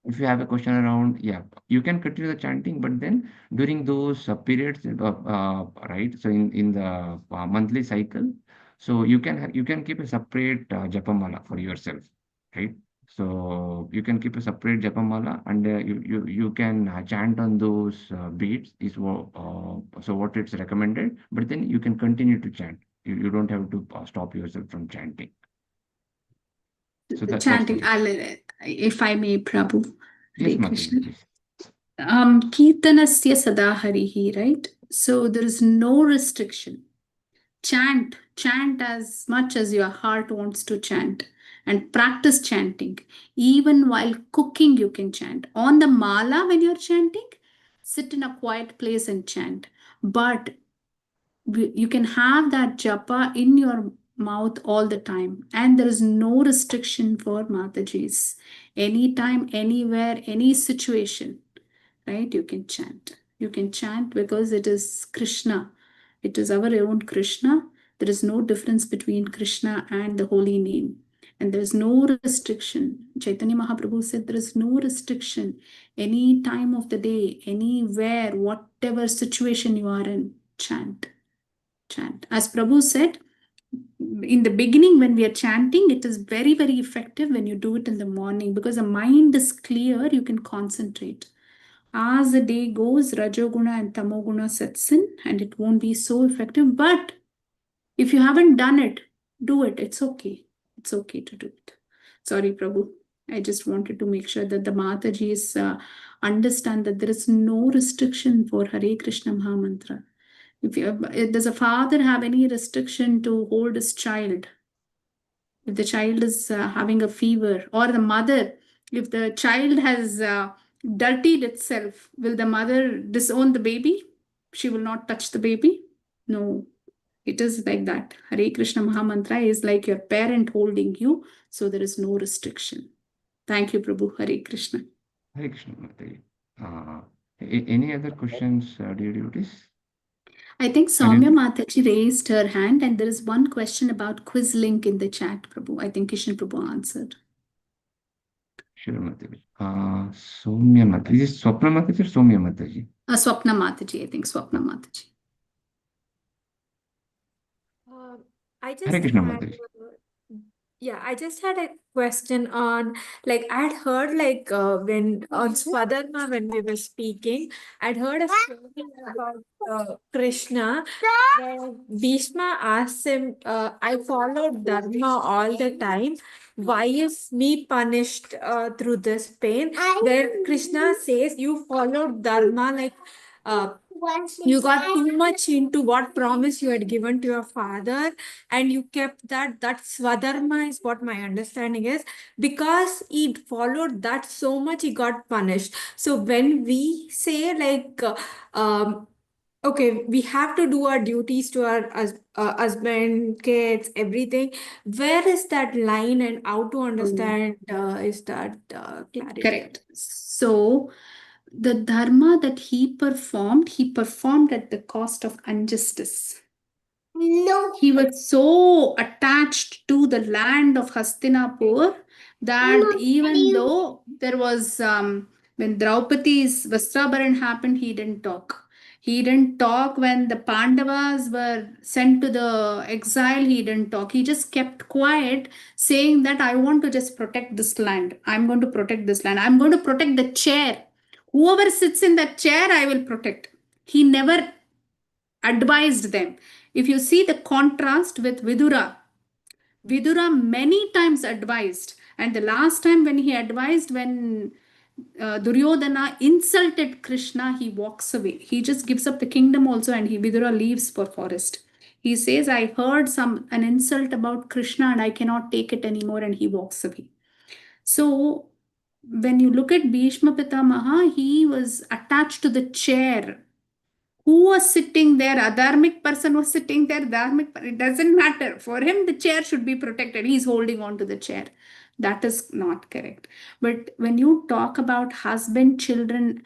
Speaker 2: if you have a question around, yeah, you can continue the chanting, but then during those periods, right? So in the monthly cycle, so you can keep a separate japamala for yourself, right? So you can keep a separate japamala, and you can chant on those beats is so what it's recommended. But then you can continue to chant. You don't have to stop yourself from chanting. So that's the
Speaker 1: Chanting, if I may, Prabhu.
Speaker 2: yes,
Speaker 1: Hare
Speaker 2: Mataji,
Speaker 1: Krishna.
Speaker 2: please.
Speaker 1: Kirtanasya sadaharihi, right? So there is no restriction. Chant as much as your heart wants to chant, and practice chanting. Even while cooking, you can chant. On the mala, when you're chanting, sit in a quiet place and chant. But you can have that japa in your mouth all the time, and there is no restriction for Matajis. Anytime, anywhere, any situation, right? You can chant because it is Krishna. It is our own Krishna. There is no difference between Krishna and the holy name. And there is no restriction. Chaitanya Mahaprabhu said there is no restriction. Any time of the day, anywhere, whatever situation you are in, chant. Chant. As Prabhu said, in the beginning, when we are chanting, it is very, very effective when you do it in the morning because the mind is clear, you can concentrate. As the day goes, Rajoguna and Tamoguna sets in and it won't be so effective. But if you haven't done it, do it. It's okay. It's okay to do it. Sorry, Prabhu. I just wanted to make sure that the Matajis understand that there is no restriction for Hare Krishna Mahamantra. Does a father have any restriction to hold his child? If the child is having a fever, or the mother, if the child has dirtied itself, will the mother disown the baby? She will not touch the baby? No, it is like that. Hare Krishna Mahamantra is like your parent holding you, so there is no restriction. Thank you, Prabhu. Hare Krishna.
Speaker 2: Hare Krishna, Mataji. Any other questions, dear devotees?
Speaker 1: I think
Speaker 2: And
Speaker 1: Soumya Mataji raised her hand, and there is one question about quiz link in the chat, Prabhu. I think Kishan Prabhu answered.
Speaker 2: sure, Mataji. Soumya Mataji. Is it Swapna Mataji or Soumya Mataji?
Speaker 1: Swapna Mataji, I think Swapna Mataji.
Speaker 4: I
Speaker 2: Hare
Speaker 4: just
Speaker 2: Krishna,
Speaker 4: had,
Speaker 2: Mataji.
Speaker 4: Yeah, I just had a question on, like, I'd heard, like, when on Swadharma, when we were speaking, I'd heard a story about Krishna, where Bhishma asked him, I followed Dharma all the time. Why is me punished through this pain? Where Krishna says, you followed Dharma, like, uh, you got too much into what promise you had given to your father, and you kept that swadharma is what my understanding is. Because he followed that so much, he got punished. So when we say, like, okay, we have to do our duties to our husband, kids, everything, where is that line and how to understand is that clarity?
Speaker 1: Correct. So the dharma that he performed at the cost of injustice. No. He was so attached to the land of Hastinapur that
Speaker 4: No,
Speaker 1: even though there was, when Draupadi's Vastrabharan happened, he didn't talk. He didn't talk when the Pandavas were sent to the exile. He didn't talk. He just kept quiet, saying that I want to just protect this land. I'm going to protect this land. I'm going to protect the chair. Whoever sits in that chair, I will protect. He never advised them. If you see the contrast with Vidura, Vidura many times advised, and the last time when he advised, when Duryodhana insulted Krishna, he walks away. He just gives up the kingdom also, and Vidura leaves for forest. He says, I heard an insult about Krishna and I cannot take it anymore, and he walks away. So when you look at Bhishma Pitamaha, he was attached to the chair. Who was sitting there? A dharmic person was sitting there. It doesn't matter. For him, the chair should be protected. He's holding on to the chair. That is not correct. But when you talk about husband, children,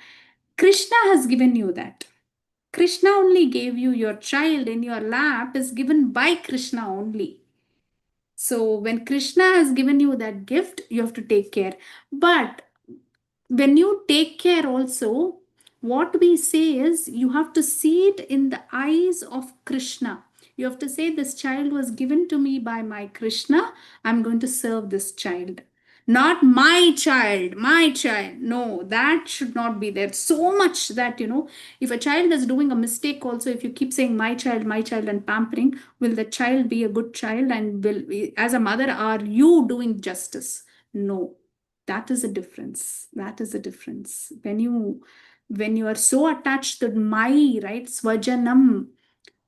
Speaker 1: Krishna has given you that. Krishna only gave you your child in your lap, is given by Krishna only. So when Krishna has given you that gift, you have to take care. But when you take care also, what we say is you have to see it in the eyes of Krishna. You have to say, this child was given to me by my Krishna. I'm going to serve this child. Not my child, my child. No, that should not be there. So much that, if a child is doing a mistake also, if you keep saying my child, and pampering, will the child be a good child? And as a mother, are you doing justice? No. That is a difference. That is a difference. When you are so attached to my, right, swajanam,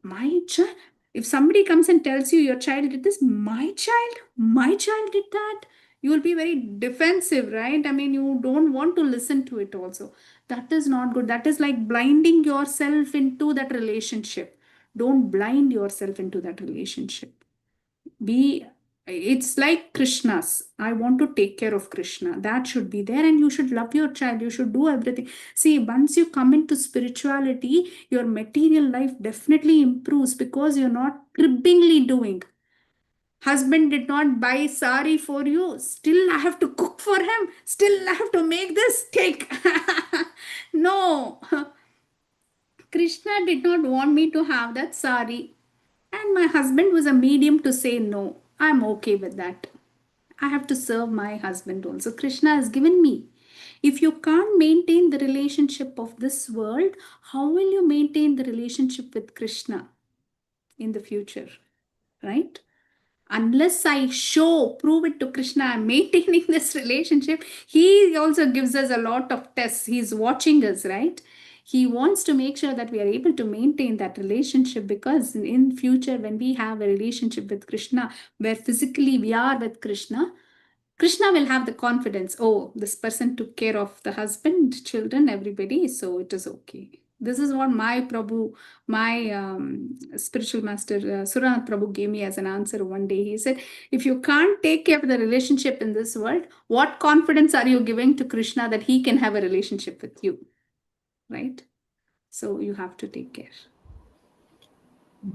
Speaker 1: my child. If somebody comes and tells you your child did this, my child did that, you will be very defensive, right? I mean, you don't want to listen to it also. That is not good. That is like blinding yourself into that relationship. Don't blind yourself into that relationship. It's like Krishna's. I want to take care of Krishna. That should be there, and you should love your child. You should do everything. See, once you come into spirituality, your material life definitely improves because you're not cribbingly doing. Husband did not buy sari for you. Still, I have to cook for him. Still, I have to make this. Take. No. Krishna did not want me to have that sari. And my husband was a medium to say no. I'm okay with that. I have to serve my husband also. Krishna has given me. If you can't maintain the relationship of this world, how will you maintain the relationship with Krishna in the future? Right? Unless I prove it to Krishna, I'm maintaining this relationship. He also gives us a lot of tests. He's watching us, right? He wants to make sure that we are able to maintain that relationship, because in future, when we have a relationship with Krishna, where physically we are with Krishna, Krishna will have the confidence, oh, this person took care of the husband, children, everybody, so it is okay. This is what my Prabhu, my spiritual master, Suranath Prabhu, gave me as an answer one day. He said, if you can't take care of the relationship in this world, what confidence are you giving to Krishna that he can have a relationship with you? Right? So you have to take care.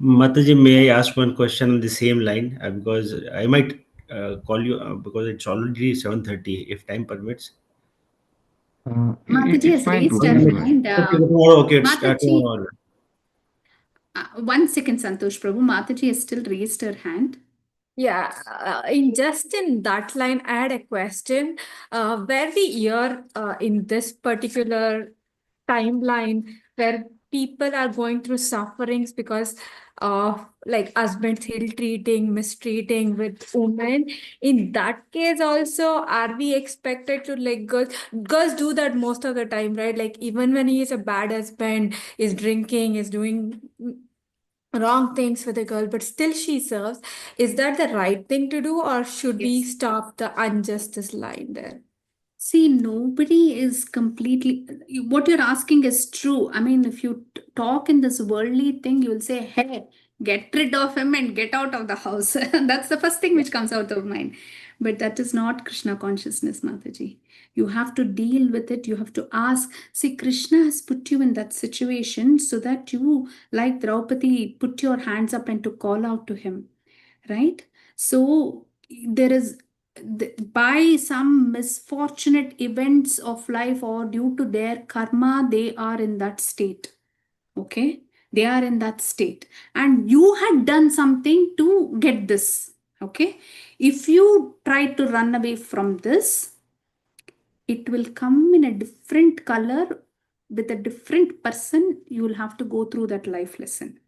Speaker 5: Mathaji, may I ask one question on the same line? Because I might call you because it's already 7:30, if time permits.
Speaker 1: Mathaji
Speaker 2: It's
Speaker 1: has
Speaker 2: fine
Speaker 1: raised
Speaker 2: to
Speaker 1: her
Speaker 2: go.
Speaker 1: hand.
Speaker 5: Okay, it's
Speaker 1: Mathaji,
Speaker 5: tomorrow.
Speaker 1: 1 second, Santosh Prabhu. Mathaji has still raised her hand.
Speaker 4: Yeah, in that line, I had a question. Where we hear in this particular timeline where people are going through sufferings because of like husbands ill treating, mistreating with women. In that case, also, are we expected to like girls do that most of the time, right? Like even when he is a bad husband, is drinking, is doing wrong things for the girl, but still she serves. Is that the right thing to do, or should we
Speaker 1: Yes.
Speaker 4: stop the injustice line there?
Speaker 1: See, nobody is completely. What you're asking is true. I mean, if you talk in this worldly thing, you will say, hey, get rid of him and get out of the house. That's the first thing
Speaker 4: Yeah.
Speaker 1: which comes out of mind. But that is not Krishna consciousness, Mataji. You have to deal with it. You have to ask. See, Krishna has put you in that situation so that you, like Draupadi, put your hands up and to call out to him, right? So there is by some misfortunate events of life or due to their karma, they are in that state. Okay, they are in that state, and you had done something to get this. Okay, if you try to run away from this, it will come in a different color with a different person. You will have to go through that life lesson.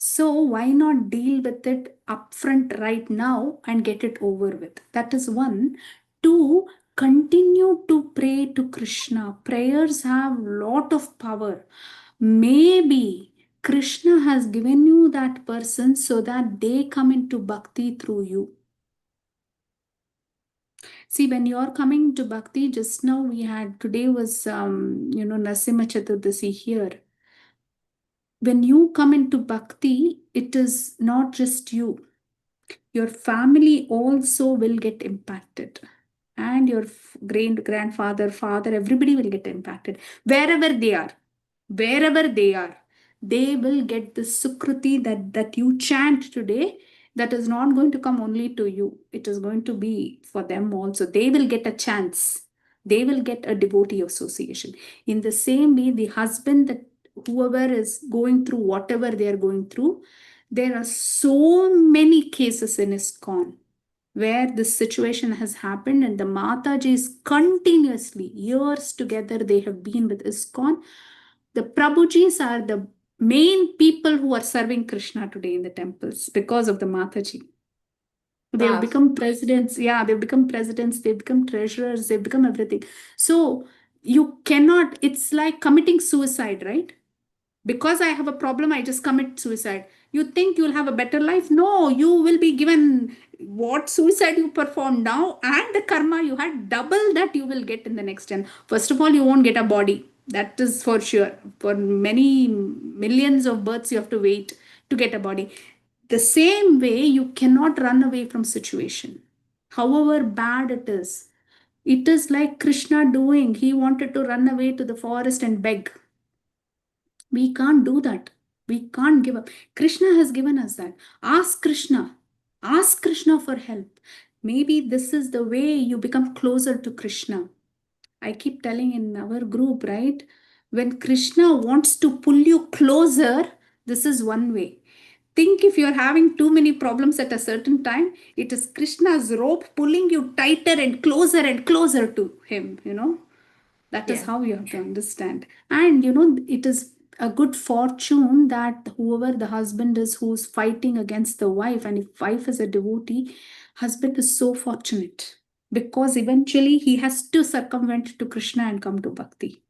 Speaker 1: So why not deal with it upfront right now and get it over with? That is one. Two, continue to pray to Krishna. Prayers have lot of power. Maybe Krishna has given you that person so that they come into bhakti through you. See, when you're coming to bhakti, just now we had, today was, Nasimha Chaturdasi here. When you come into bhakti, it is not just you. Your family also will get impacted. And your great grandfather, father, everybody will get impacted. Wherever they are, wherever they are, they will get the sukruti that you chant today. That is not going to come only to you. It is going to be for them also. They will get a chance. They will get a devotee association. In the same way, the husband that whoever is going through whatever they are going through, there are so many cases in ISKCON where this situation has happened, and the Matajis continuously, years together, they have been with ISKCON. The Prabhujis are the main people who are serving Krishna today in the temples because of the Mataji. They've
Speaker 4: Wow.
Speaker 1: become presidents. Yeah, they've become presidents. They've become treasurers. They've become everything. So you cannot, it's like committing suicide, right? Because I have a problem, I just commit suicide. You think you'll have a better life? No, you will be given what suicide you perform now and the karma you had, double that you will get in the next gen. First of all, you won't get a body. That is for sure. For many millions of births, you have to wait to get a body. The same way, you cannot run away from situation, however bad it is. It is like Krishna doing. He wanted to run away to the forest and beg. We can't do that. We can't give up. Krishna has given us that. Ask Krishna. Ask Krishna for help. Maybe this is the way you become closer to Krishna. I keep telling in our group, right? When Krishna wants to pull you closer, this is one way. Think if you're having too many problems at a certain time, it is Krishna's rope pulling you tighter and closer to him. That is
Speaker 4: Yeah.
Speaker 1: how you have to understand. And it is a good fortune that whoever the husband is who's fighting against the wife, and if wife is a devotee, husband is so fortunate because eventually he has to circumvent to Krishna and come to bhakti.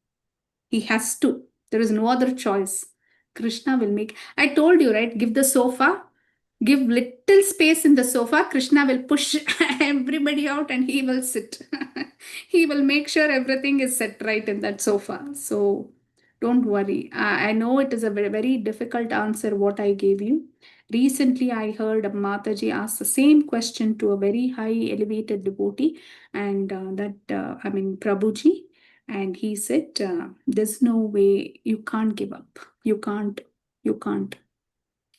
Speaker 1: He has to. There is no other choice. Krishna will make. I told you, right? Give the sofa, give little space in the sofa. Krishna will push everybody out and he will sit. He will make sure everything is set right in that sofa. So don't worry. I know it is a very, very difficult answer what I gave you. Recently, I heard Mataji ask the same question to a very high elevated devotee, and Prabhuji. And he said, there's no way, you can't give up. You can't.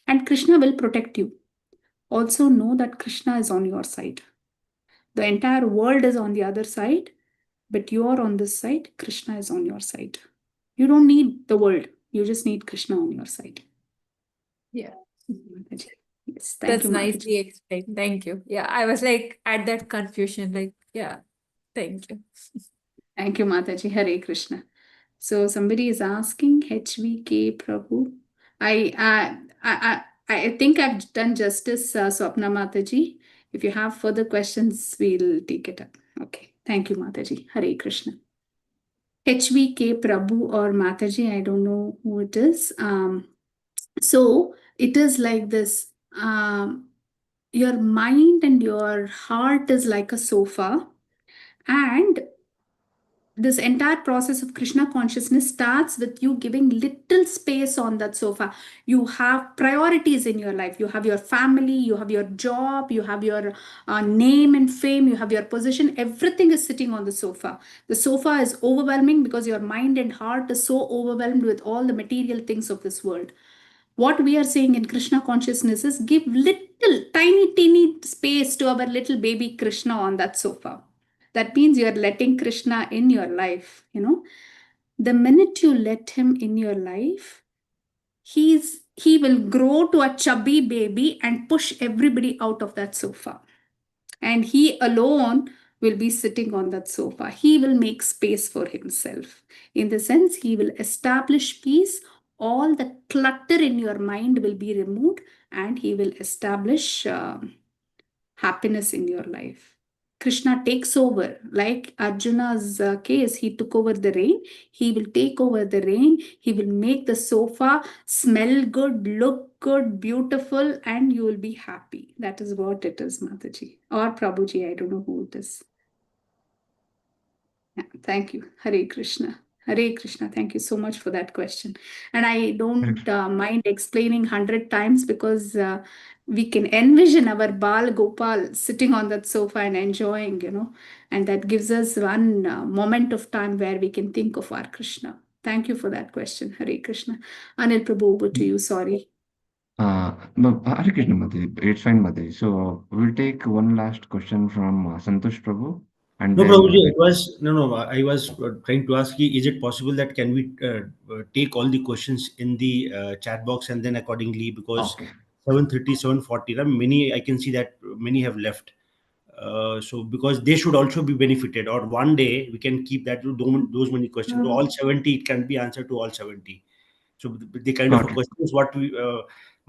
Speaker 1: And Krishna will protect you. Also know that Krishna is on your side. The entire world is on the other side, but you are on this side. Krishna is on your side. You don't need the world. You just need Krishna on your side.
Speaker 4: Yeah.
Speaker 1: Yes, thank
Speaker 4: That's
Speaker 1: you, Mataji.
Speaker 4: nicely explained. Thank you. Yeah, I was like at that confusion. Like, yeah, thank you.
Speaker 1: Thank you, Mataji. Hare Krishna. So somebody is asking HVK Prabhu. I think I've done justice, Swapna Mataji. If you have further questions, we'll take it up. Okay. Thank you, Mataji. Hare Krishna. HVK Prabhu or Mataji, I don't know who it is. So it is like this. Your mind and your heart is like a sofa, and this entire process of Krishna consciousness starts with you giving little space on that sofa. You have priorities in your life. You have your family, you have your job, you have your name and fame, you have your position. Everything is sitting on the sofa. The sofa is overwhelming because your mind and heart is so overwhelmed with all the material things of this world. What we are saying in Krishna consciousness is give little, tiny, teeny space to our little baby Krishna on that sofa. That means you are letting Krishna in your life. The minute you let him in your life, he will grow to a chubby baby and push everybody out of that sofa. And he alone will be sitting on that sofa. He will make space for himself. In the sense, he will establish peace. All the clutter in your mind will be removed, and he will establish happiness in your life. Krishna takes over, like Arjuna's case, he took over the rain. He will take over the rain. He will make the sofa smell good, look good, beautiful, and you will be happy. That is what it is, Mataji. Or Prabhuji, I don't know who it is. Yeah, thank you. Hare Krishna. Hare Krishna. Thank you so much for that question. And I don't mind explaining 100 times because we can envision our Bal Gopal sitting on that sofa and enjoying, and that gives us one moment of time where we can think of our Krishna. Thank you for that question. Hare Krishna. Anil Prabhu, over to you. Sorry.
Speaker 2: But Hare Krishna, Mataji. It's fine, Mataji. So we'll take one last question from Santosh Prabhu, and
Speaker 5: No,
Speaker 2: then
Speaker 5: Prabhuji, it was no. I was trying to ask you: is it possible that can we take all the questions in the chat box and then accordingly, because
Speaker 2: okay,
Speaker 5: 7:30, 7:40, many I can see that many have left. So because they should also be benefited, or one day we can keep that to those many questions to all 70. It can be answered to all 70. So the kind of
Speaker 2: got it.
Speaker 5: questions what we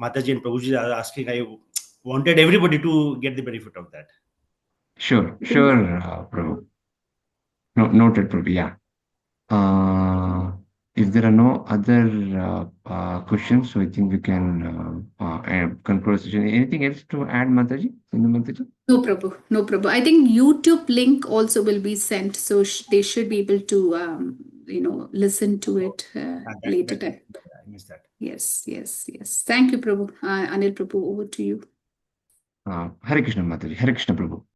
Speaker 5: Mataji and Prabhuji are asking, I wanted everybody to get the benefit of that.
Speaker 2: Sure, Prabhu. No, noted, Prabhu. Yeah. If there are no other questions, so I think we can conclude the session. Anything else to add, Mataji? Sindu Mataji?
Speaker 1: No, Prabhu. No, Prabhu. I think YouTube link also will be sent, so they should be able to, listen to it later time.
Speaker 5: I missed that.
Speaker 1: Yes, yes, yes. Thank you, Prabhu. Anil Prabhu, over to you.
Speaker 2: Hare Krishna, Mataji. Hare Krishna, Prabhu.